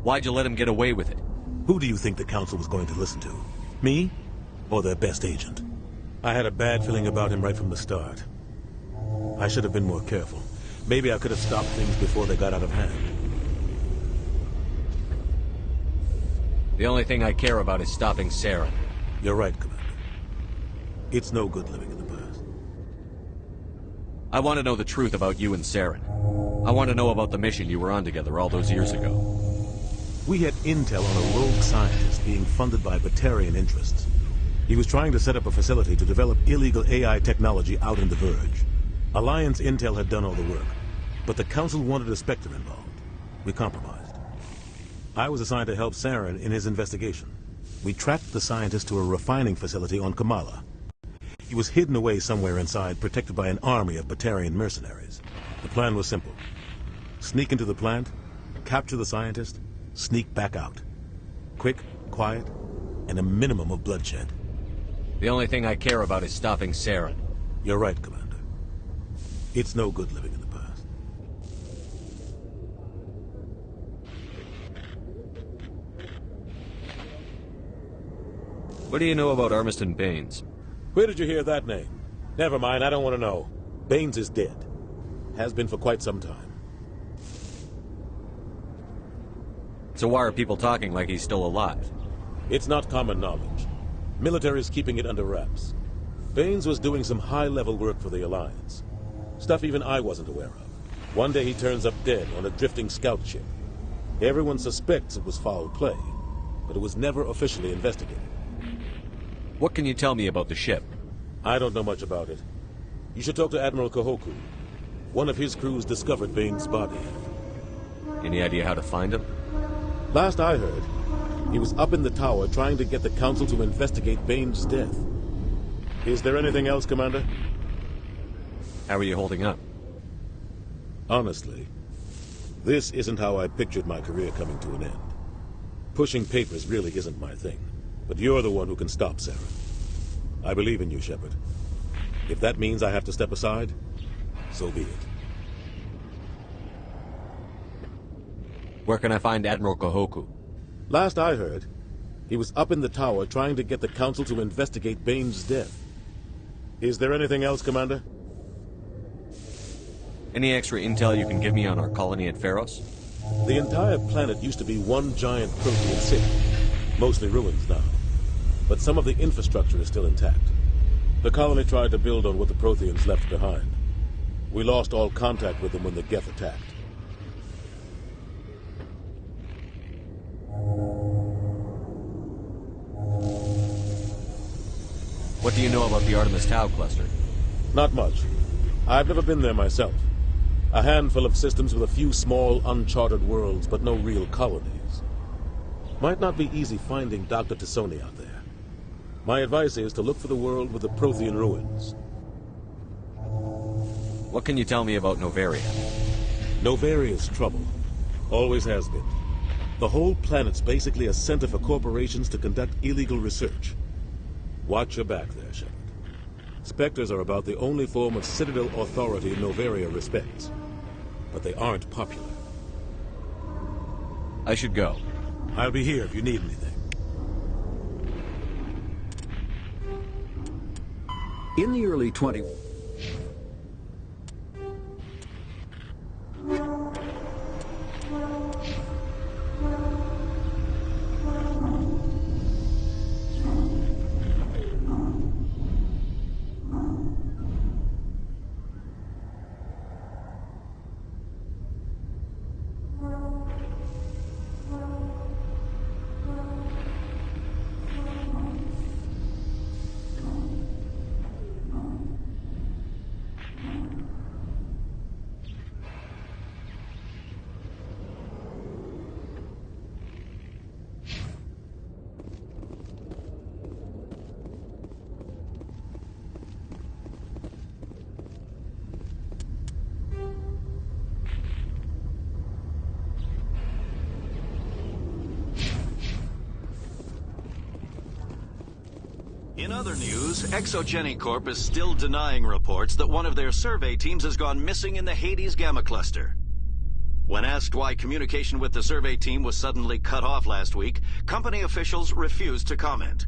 Why'd you let him get away with it? Who do you think the Council was going to listen to? Me? Or their best agent? I had a bad feeling about him right from the start. I should have been more careful. Maybe I could have stopped things before they got out of hand. The only thing I care about is stopping Saren. You're right, Commander. It's no good living in the past. I want to know the truth about you and Saren. I want to know about the mission you were on together all those years ago. We had intel on a rogue scientist being funded by Batarian interests. He was trying to set up a facility to develop illegal AI technology out in the Verge. Alliance intel had done all the work, but the Council wanted a Spectre involved. We compromised. I was assigned to help Saren in his investigation. We tracked the scientist to a refining facility on Kamala. He was hidden away somewhere inside, protected by an army of Batarian mercenaries. The plan was simple. Sneak into the plant, capture the scientist, sneak back out. Quick, quiet, and a minimum of bloodshed. The only thing I care about is stopping Saren. You're right, Commander. It's no good living in the past. What do you know about Armiston Baines? Where did you hear that name? Never mind, I don't want to know. Baines is dead. Has been for quite some time. So why are people talking like he's still alive? It's not common knowledge. Military's keeping it under wraps. Baines was doing some high-level work for the Alliance. Stuff even I wasn't aware of. One day he turns up dead on a drifting scout ship. Everyone suspects it was foul play, but it was never officially investigated. What can you tell me about the ship? I don't know much about it. You should talk to Admiral Kahoku. One of his crews discovered Baines' body. Any idea how to find him? Last I heard, he was up in the tower trying to get the Council to investigate Baines' death. Is there anything else, Commander? How are you holding up? Honestly, this isn't how I pictured my career coming to an end. Pushing papers really isn't my thing, but you're the one who can stop Saren. I believe in you, Shepard. If that means I have to step aside, so be it. Where can I find Admiral Kahoku? Last I heard, he was up in the tower trying to get the Council to investigate Baines' death. Is there anything else, Commander? Any extra intel you can give me on our colony at Pharos? The entire planet used to be one giant Protean city. Mostly ruins now. but some of the infrastructure is still intact. The colony tried to build on what the Protheans left behind. We lost all contact with them when the Geth attacked. What do you know about the Artemis Tau cluster? Not much. I've never been there myself. A handful of systems with a few small, uncharted worlds, but no real colonies. Might not be easy finding Dr. Tassoni out there. My advice is to look for the world with the Prothean ruins. What can you tell me about Novaria? Novaria's trouble. Always has been. The whole planet's basically a center for corporations to conduct illegal research. Watch your back there, Shepard. Spectres are about the only form of Citadel authority Novaria respects. But they aren't popular. I should go. I'll be here if you need anything. In the early 20s... In other news, Exogeny Corp is still denying reports that one of their survey teams has gone missing in the Hades Gamma Cluster. When asked why communication with the survey team was suddenly cut off last week, company officials refused to comment.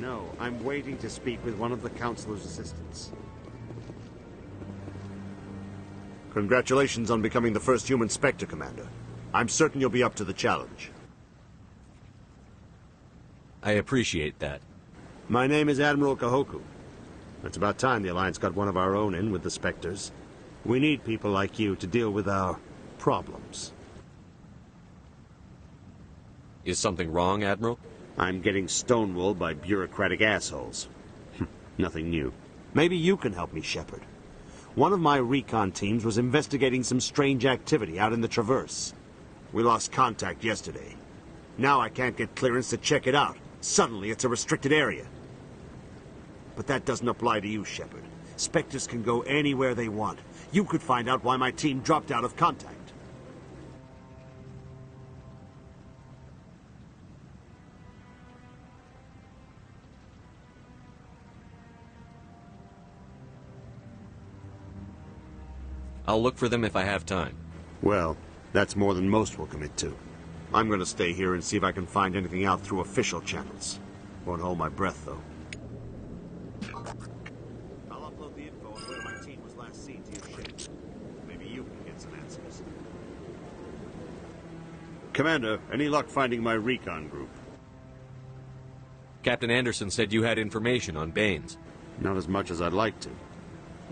No, I'm waiting to speak with one of the Councilor's assistants. Congratulations on becoming the first human Spectre, Commander. I'm certain you'll be up to the challenge. I appreciate that. My name is Admiral Kahoku. It's about time the Alliance got one of our own in with the Spectres. We need people like you to deal with our problems. Is something wrong, Admiral? I'm getting stonewalled by bureaucratic assholes. Nothing new. Maybe you can help me, Shepard. One of my recon teams was investigating some strange activity out in the Traverse. We lost contact yesterday. Now I can't get clearance to check it out. Suddenly it's a restricted area. But that doesn't apply to you, Shepard. Spectres can go anywhere they want. You could find out why my team dropped out of contact. I'll look for them if I have time. Well, that's more than most will commit to. I'm going to stay here and see if I can find anything out through official channels. Won't hold my breath, though. I'll upload the info on where my team was last seen to your ship. Maybe you can get some answers. Commander, any luck finding my recon group? Captain Anderson said you had information on Baines. Not as much as I'd like to.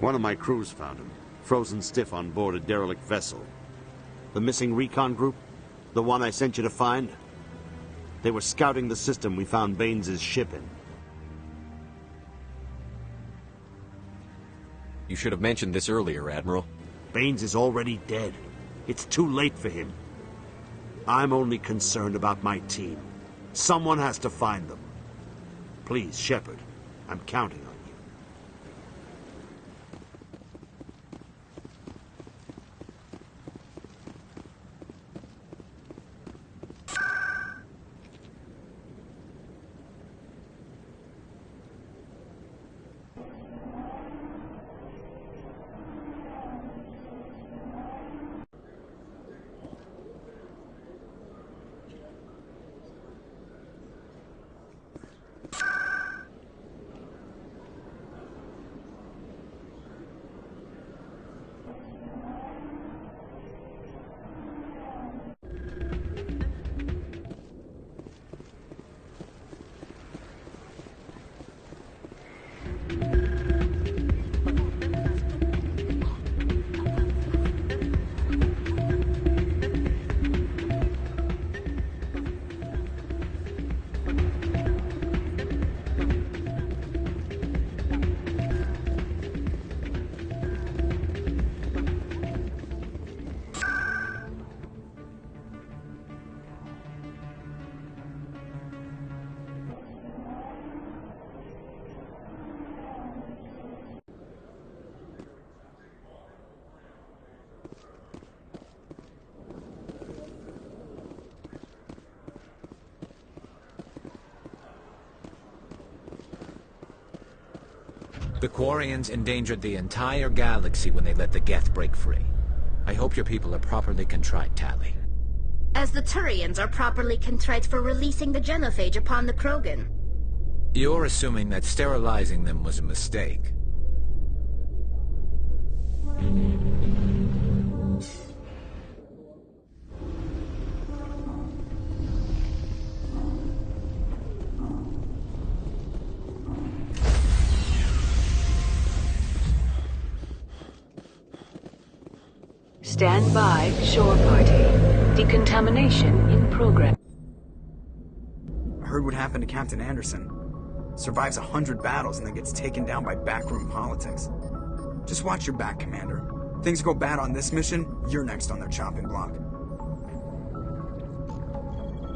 One of my crews found him, frozen stiff on board a derelict vessel. The missing recon group? The one I sent you to find? They were scouting the system we found Baines' ship in. You should have mentioned this earlier, Admiral. Baines is already dead. It's too late for him. I'm only concerned about my team. Someone has to find them. Please, Shepard, I'm counting on you. The Quarians endangered the entire galaxy when they let the Geth break free. I hope your people are properly contrite, Tali. As the Turians are properly contrite for releasing the genophage upon the Krogan. You're assuming that sterilizing them was a mistake. Stand by, shore party. Decontamination in progress. I heard what happened to Captain Anderson. Survives 100 battles and then gets taken down by backroom politics. Just watch your back, Commander. Things go bad on this mission, you're next on their chopping block.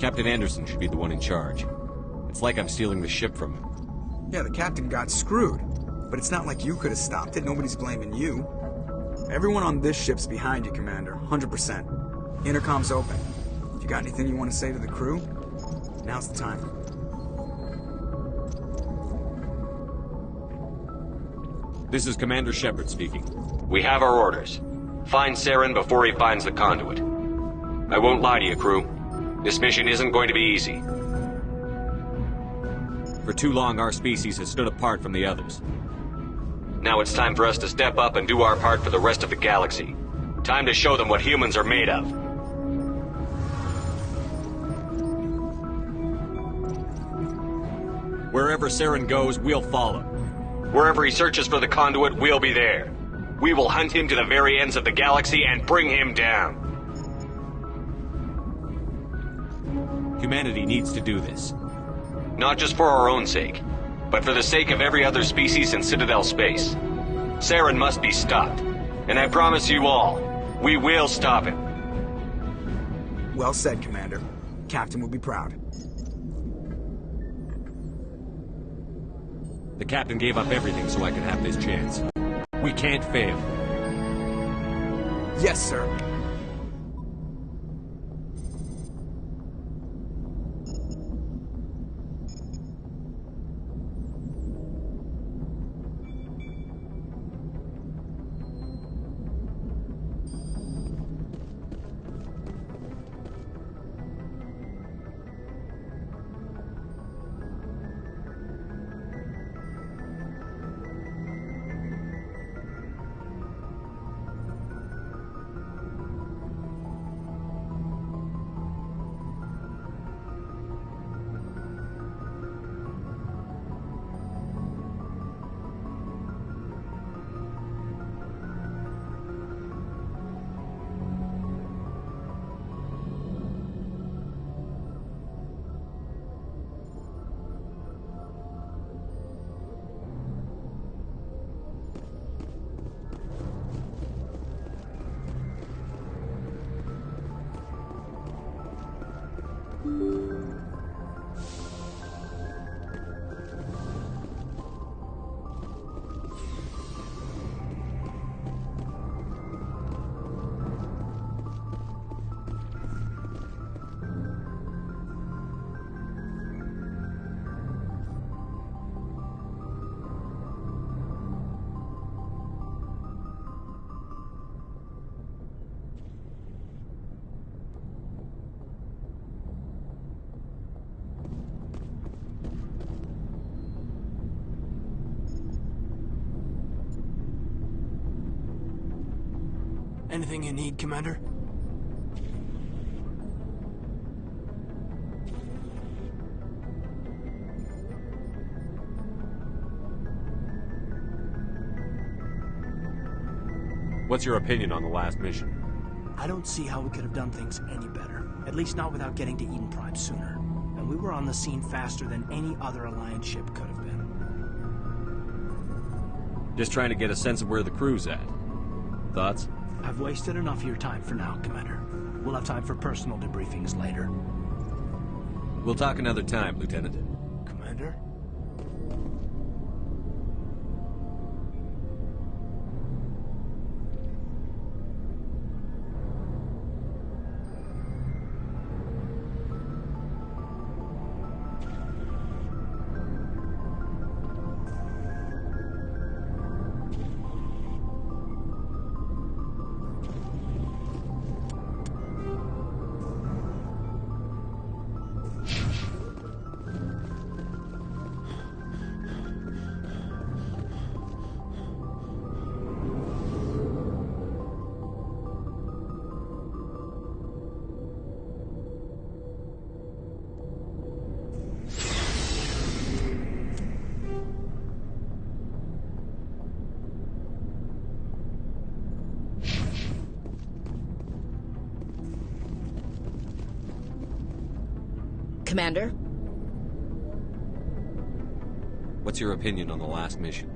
Captain Anderson should be the one in charge. It's like I'm stealing the ship from him. Yeah, the captain got screwed. But it's not like you could have stopped it. Nobody's blaming you. Everyone on this ship's behind you, Commander. 100%. Intercom's open. If you got anything you want to say to the crew, now's the time. This is Commander Shepard speaking. We have our orders. Find Saren before he finds the conduit. I won't lie to you, crew. This mission isn't going to be easy. For too long, our species has stood apart from the others. Now it's time for us to step up and do our part for the rest of the galaxy. Time to show them what humans are made of. Wherever Saren goes, we'll follow. Wherever he searches for the conduit, we'll be there. We will hunt him to the very ends of the galaxy and bring him down. Humanity needs to do this. Not just for our own sake, but for the sake of every other species in Citadel space. Saren must be stopped. And I promise you all, we will stop him. Well said, Commander. Captain will be proud. The captain gave up everything so I could have this chance. We can't fail. Yes, sir. Anything you need, Commander? What's your opinion on the last mission? I don't see how we could have done things any better. At least not without getting to Eden Prime sooner. And we were on the scene faster than any other Alliance ship could have been. Just trying to get a sense of where the crew's at. Thoughts? I've wasted enough of your time for now, Commander. We'll have time for personal debriefings later. We'll talk another time, Lieutenant. Commander? Commander? What's your opinion on the last mission?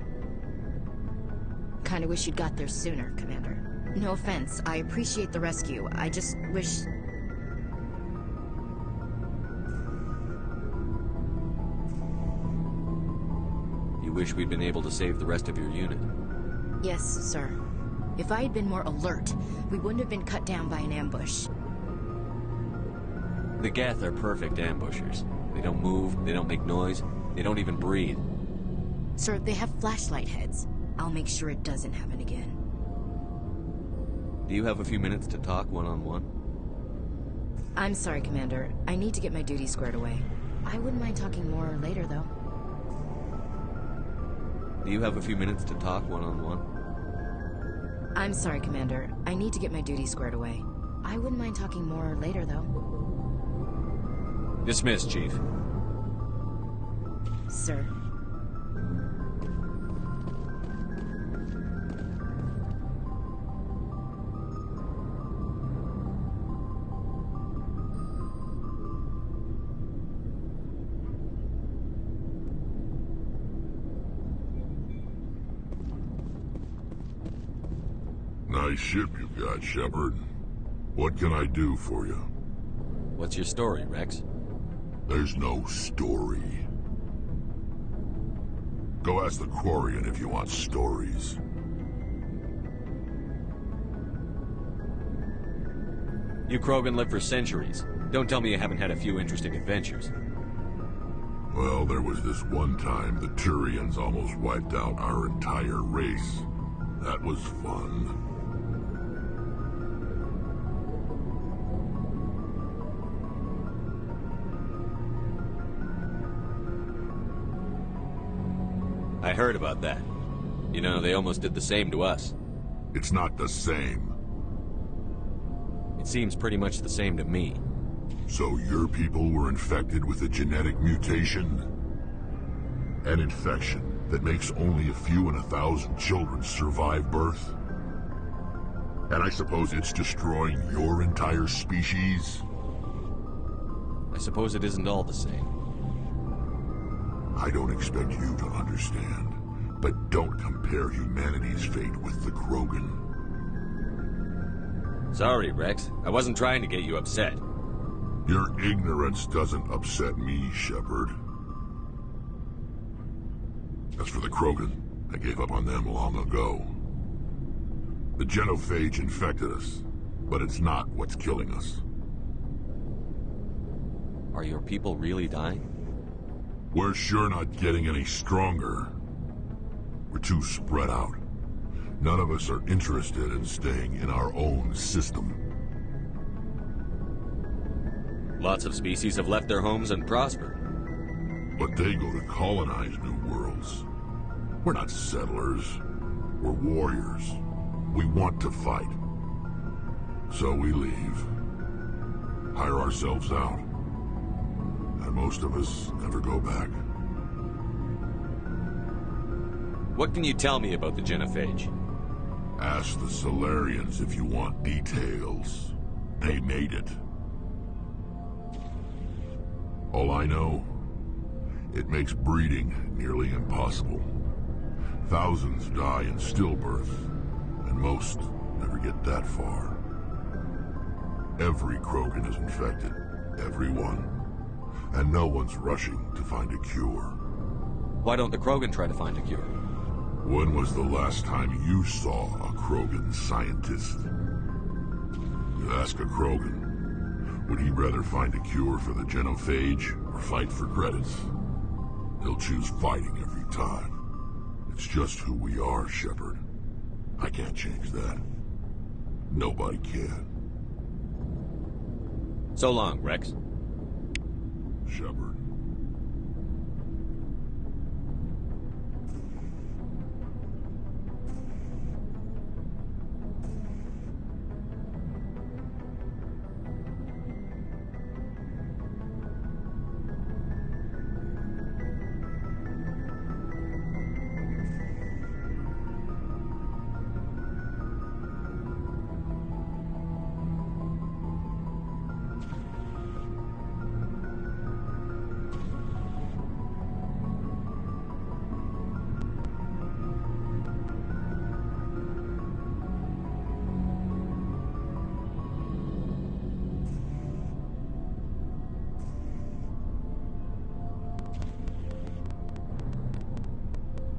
Kinda wish you'd got there sooner, Commander. No offense, I appreciate the rescue. I just wish... You wish we'd been able to save the rest of your unit? Yes, sir. If I had been more alert, we wouldn't have been cut down by an ambush. The Geth are perfect ambushers. They don't move, they don't make noise, they don't even breathe. Sir, they have flashlight heads. I'll make sure it doesn't happen again. Do you have a few minutes to talk one-on-one? I'm sorry, Commander. I need to get my duty squared away. I wouldn't mind talking more later, though. Do you have a few minutes to talk one-on-one? I'm sorry, Commander. I need to get my duty squared away. I wouldn't mind talking more later, though. Dismissed, Chief. Sir. Nice ship you've got, Shepard. What can I do for you? What's your story, Rex? There's no story. Go ask the Quarian if you want stories. You Krogan lived for centuries. Don't tell me you haven't had a few interesting adventures. Well, there was this one time the Turians almost wiped out our entire race. That was fun. I heard about that. You know, they almost did the same to us. It's not the same. It seems pretty much the same to me. So your people were infected with a genetic mutation? An infection that makes only a few in 1,000 children survive birth? And I suppose it's destroying your entire species? I suppose it isn't all the same. I don't expect you to understand, but don't compare humanity's fate with the Krogan. Sorry, Rex. I wasn't trying to get you upset. Your ignorance doesn't upset me, Shepard. As for the Krogan, I gave up on them long ago. The genophage infected us, but it's not what's killing us. Are your people really dying? We're sure not getting any stronger. We're too spread out. None of us are interested in staying in our own system. Lots of species have left their homes and prospered. But they go to colonize new worlds. We're not settlers. We're warriors. We want to fight. So we leave. Hire ourselves out. And most of us never go back. What can you tell me about the genophage? Ask the Solarians if you want details. They made it. All I know, it makes breeding nearly impossible. Thousands die in stillbirth, and most never get that far. Every Krogan is infected. Every one. And no one's rushing to find a cure. Why don't the Krogan try to find a cure? When was the last time you saw a Krogan scientist? You ask a Krogan, would he rather find a cure for the genophage or fight for credits? He'll choose fighting every time. It's just who we are, Shepard. I can't change that. Nobody can. So long, Rex. Shepard.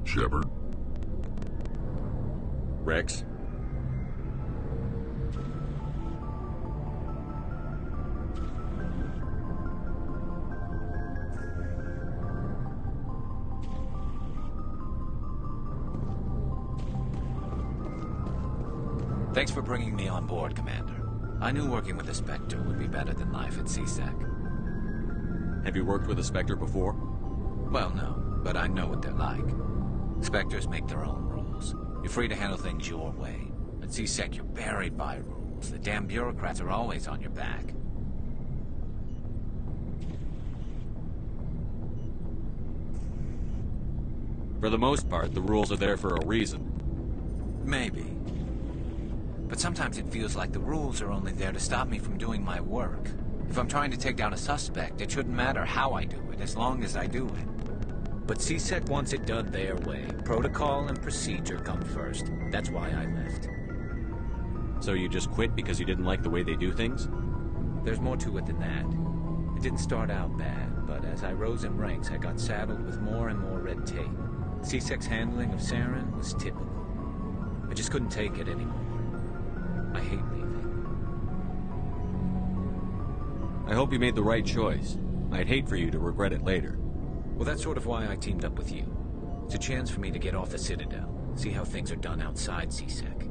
Shepard. Rex. Thanks for bringing me on board, Commander. I knew working with the Spectre would be better than life at CSEC. Have you worked with a Spectre before? Well, no, but I know what they're like. Spectres make their own rules. You're free to handle things your way. At C-Sec, you're buried by rules. The damn bureaucrats are always on your back. For the most part, the rules are there for a reason. Maybe. But sometimes it feels like the rules are only there to stop me from doing my work. If I'm trying to take down a suspect, it shouldn't matter how I do it, as long as I do it. But C-Sec wants it done their way. Protocol and procedure come first. That's why I left. So you just quit because you didn't like the way they do things? There's more to it than that. It didn't start out bad, but as I rose in ranks, I got saddled with more and more red tape. C-Sec's handling of Saren was typical. I just couldn't take it anymore. I hate leaving. I hope you made the right choice. I'd hate for you to regret it later. Well, that's sort of why I teamed up with you. It's a chance for me to get off the Citadel, see how things are done outside C-Sec.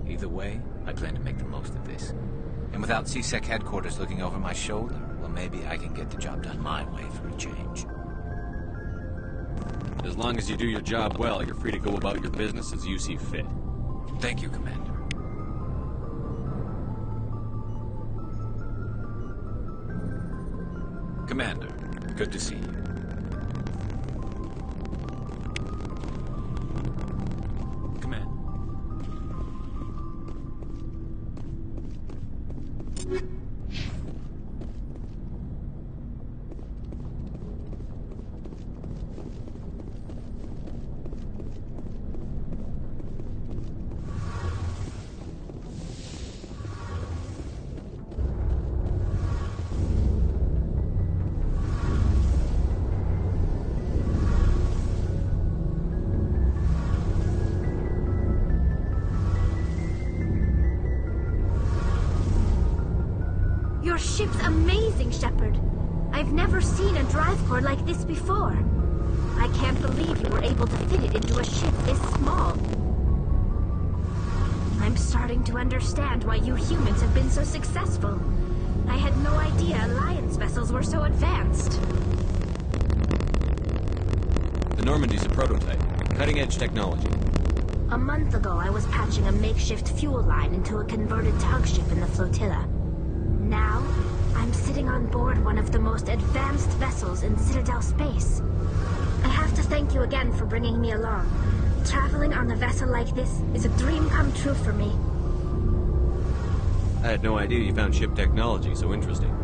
Either way, I plan to make the most of this. And without C-Sec headquarters looking over my shoulder, well, maybe I can get the job done my way for a change. As long as you do your job well, you're free to go about your business as you see fit. Thank you, Commander. Commander, good to see you. Commander. Your ship's amazing, Shepard. I've never seen a drive core like this before. I can't believe you were able to fit it into a ship this small. I'm starting to understand why you humans have been so successful. I had no idea Alliance vessels were so advanced. The Normandy's a prototype. Cutting-edge technology. A month ago, I was patching a makeshift fuel line into a converted tug ship in the flotilla. Now, I'm sitting on board one of the most advanced vessels in Citadel space. I have to thank you again for bringing me along. Traveling on a vessel like this is a dream come true for me. I had no idea you found ship technology so interesting.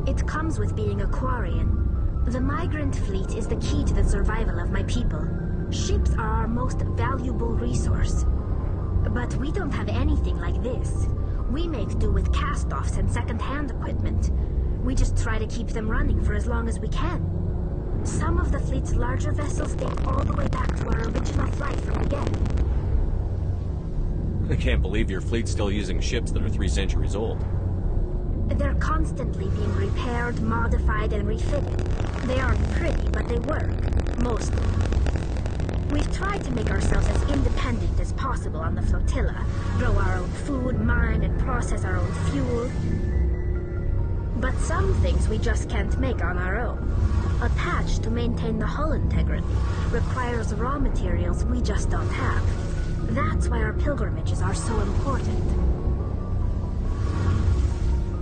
It comes with being a Quarian. The migrant fleet is the key to the survival of my people. Ships are our most valuable resource. But we don't have anything like this. We make do with cast-offs and second-hand equipment. We just try to keep them running for as long as we can. Some of the fleet's larger vessels date all the way back to our original flight from the get. I can't believe your fleet's still using ships that are 3 centuries old. They're constantly being repaired, modified, and refitted. They aren't pretty, but they work. Mostly. We've tried to make ourselves as independent as possible on the flotilla, grow our own food, mine, and process our own fuel. But some things we just can't make on our own. A patch to maintain the hull integrity requires raw materials we just don't have. That's why our pilgrimages are so important.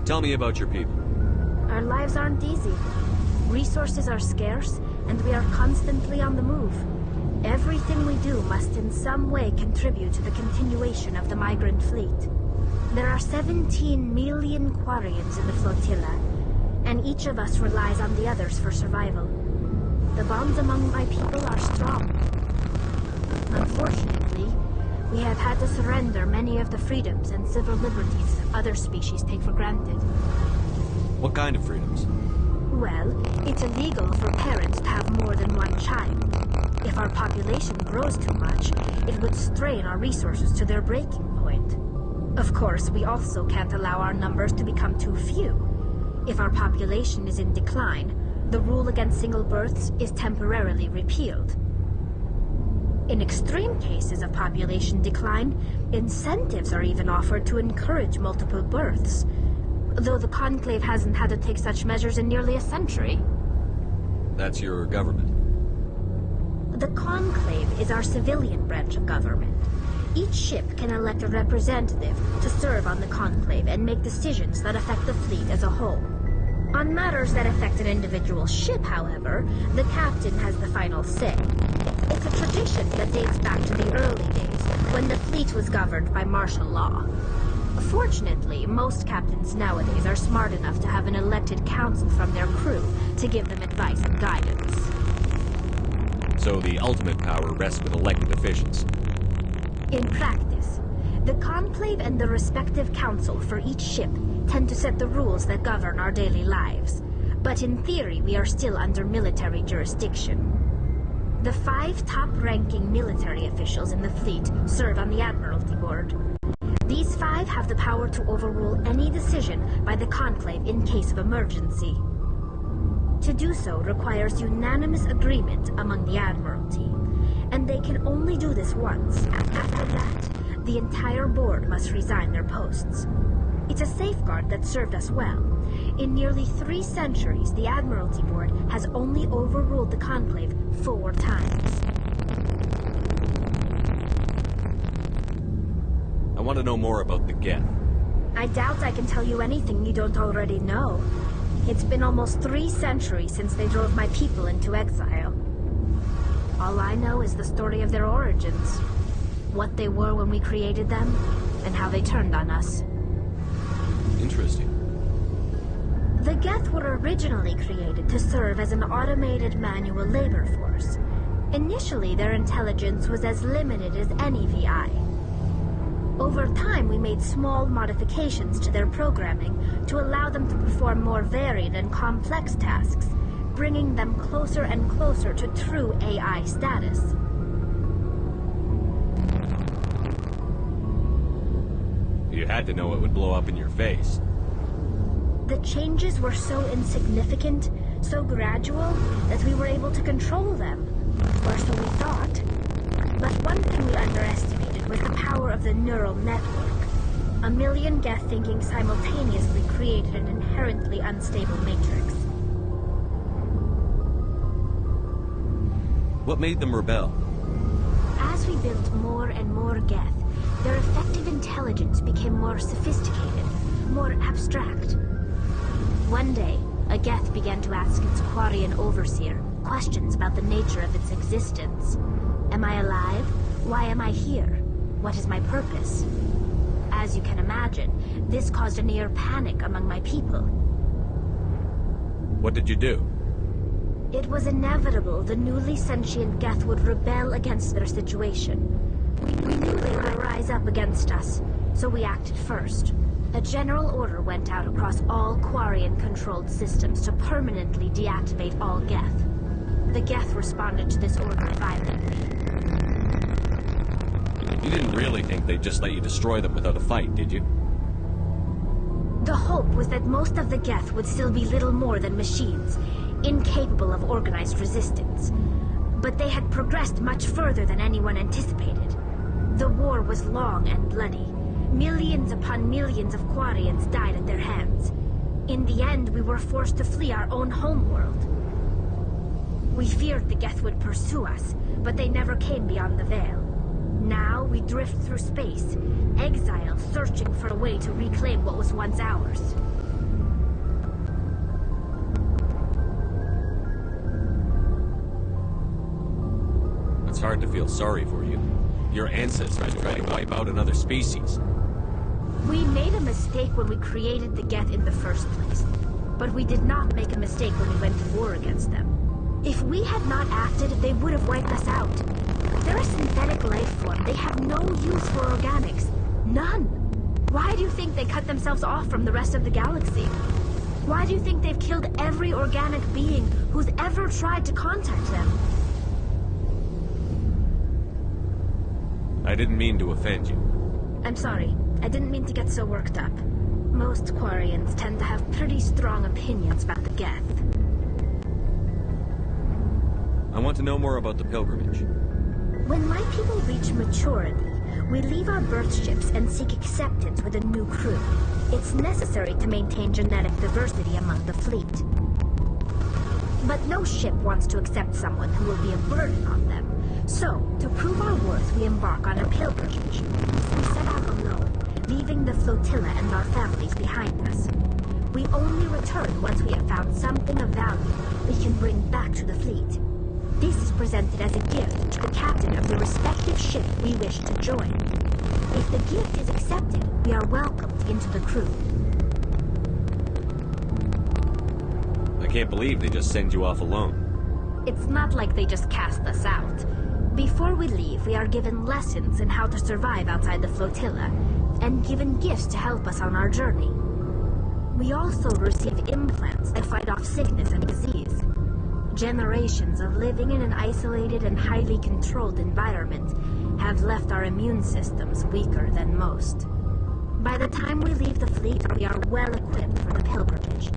Tell me about your people. Our lives aren't easy. Resources are scarce, and we are constantly on the move. Everything we do must in some way contribute to the continuation of the migrant fleet. There are 17 million Quarians in the flotilla, and each of us relies on the others for survival. The bonds among my people are strong. Unfortunately, we have had to surrender many of the freedoms and civil liberties other species take for granted. What kind of freedoms? Well, it's illegal for parents to have more than one child. If our population grows too much, it would strain our resources to their breaking point. Of course, we also can't allow our numbers to become too few. If our population is in decline, the rule against single births is temporarily repealed. In extreme cases of population decline, incentives are even offered to encourage multiple births, though the Conclave hasn't had to take such measures in nearly a century. That's your government? The Conclave is our civilian branch of government. Each ship can elect a representative to serve on the Conclave and make decisions that affect the fleet as a whole. On matters that affect an individual ship, however, the captain has the final say. It's a tradition that dates back to the early days, when the fleet was governed by martial law. Fortunately, most captains nowadays are smart enough to have an elected council from their crew to give them advice and guidance. So the ultimate power rests with elected officials. In practice, the Conclave and the respective council for each ship tend to set the rules that govern our daily lives. But in theory, we are still under military jurisdiction. The 5 top-ranking military officials in the fleet serve on the Admiralty Board. These 5 have the power to overrule any decision by the Conclave in case of emergency. To do so requires unanimous agreement among the Admiralty, and they can only do this once. After that, the entire board must resign their posts. It's a safeguard that served us well. In nearly 3 centuries, the Admiralty Board has only overruled the Conclave 4 times. I want to know more about the Geth. I doubt I can tell you anything you don't already know. It's been almost 3 centuries since they drove my people into exile. All I know is the story of their origins. What they were when we created them, and how they turned on us. Interesting. The Geth were originally created to serve as an automated manual labor force. Initially, their intelligence was as limited as any VI. Over time, we made small modifications to their programming to allow them to perform more varied and complex tasks, bringing them closer and closer to true AI status. You had to know it would blow up in your face. The changes were so insignificant, so gradual, that we were able to control them. Or so we thought. But one thing we underestimated was the power of the neural network. A million Geth thinking simultaneously created an inherently unstable matrix. What made them rebel? As we built more and more Geth, their effective intelligence became more sophisticated, more abstract. One day, a Geth began to ask its Quarian overseer questions about the nature of its existence. Am I alive? Why am I here? What is my purpose? As you can imagine, this caused a near panic among my people. What did you do? It was inevitable the newly sentient Geth would rebel against their situation. We knew they would rise up against us, so we acted first. A general order went out across all Quarian-controlled systems to permanently deactivate all Geth. The Geth responded to this order violently. You didn't really think they'd just let you destroy them without a fight, did you? The hope was that most of the Geth would still be little more than machines, incapable of organized resistance. But they had progressed much further than anyone anticipated. The war was long and bloody. Millions upon millions of Quarians died at their hands. In the end, we were forced to flee our own homeworld. We feared the Geth would pursue us, but they never came beyond the Veil. Now we drift through space, exile searching for a way to reclaim what was once ours. It's hard to feel sorry for you. Your ancestors tried to wipe out another species. We made a mistake when we created the Geth in the first place, but we did not make a mistake when we went to war against them. If we had not acted, they would have wiped us out. They're a synthetic life form. They have no use for organics. None. Why do you think they cut themselves off from the rest of the galaxy? Why do you think they've killed every organic being who's ever tried to contact them? I didn't mean to offend you. I'm sorry. I didn't mean to get so worked up. Most Quarians tend to have pretty strong opinions about the Geth. I want to know more about the pilgrimage. When my people reach maturity, we leave our birth ships and seek acceptance with a new crew. It's necessary to maintain genetic diversity among the fleet. But no ship wants to accept someone who will be a burden on them. So, to prove our worth, we embark on a pilgrimage. We set out alone, leaving the flotilla and our families behind us. We only return once we have found something of value we can bring back to the fleet. This is presented as a gift to the captain of the respective ship we wish to join. If the gift is accepted, we are welcomed into the crew. I can't believe they just send you off alone. It's not like they just cast us out. Before we leave, we are given lessons in how to survive outside the flotilla, and given gifts to help us on our journey. We also receive implants that fight off sickness and disease. Generations of living in an isolated and highly controlled environment have left our immune systems weaker than most. By the time we leave the fleet, we are well equipped for the pilgrimage.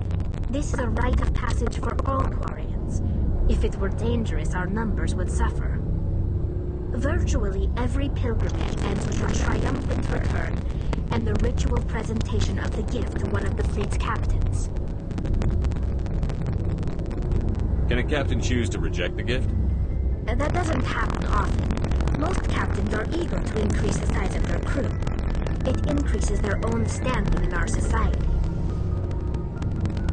This is a rite of passage for all Quarians. If it were dangerous, our numbers would suffer. Virtually every pilgrimage ends with a triumphant return and the ritual presentation of the gift to one of the fleet's captains. Can a captain choose to reject the gift? That doesn't happen often. Most captains are eager to increase the size of their crew. It increases their own standing in our society.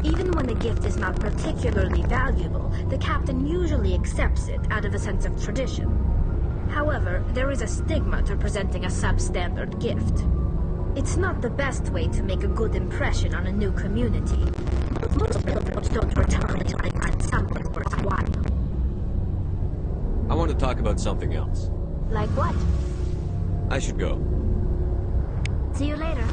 Even when the gift is not particularly valuable, the captain usually accepts it out of a sense of tradition. However, there is a stigma to presenting a substandard gift. It's not the best way to make a good impression on a new community. Most pilgrims don't return until they find something worthwhile. I want to talk about something else. Like what? I should go. See you later.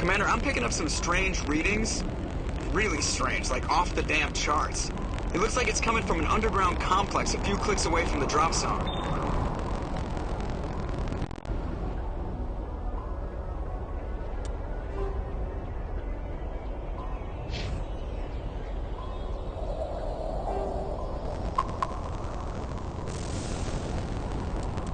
Commander, I'm picking up some strange readings. Really strange, like off the damn charts. It looks like it's coming from an underground complex a few clicks away from the drop zone.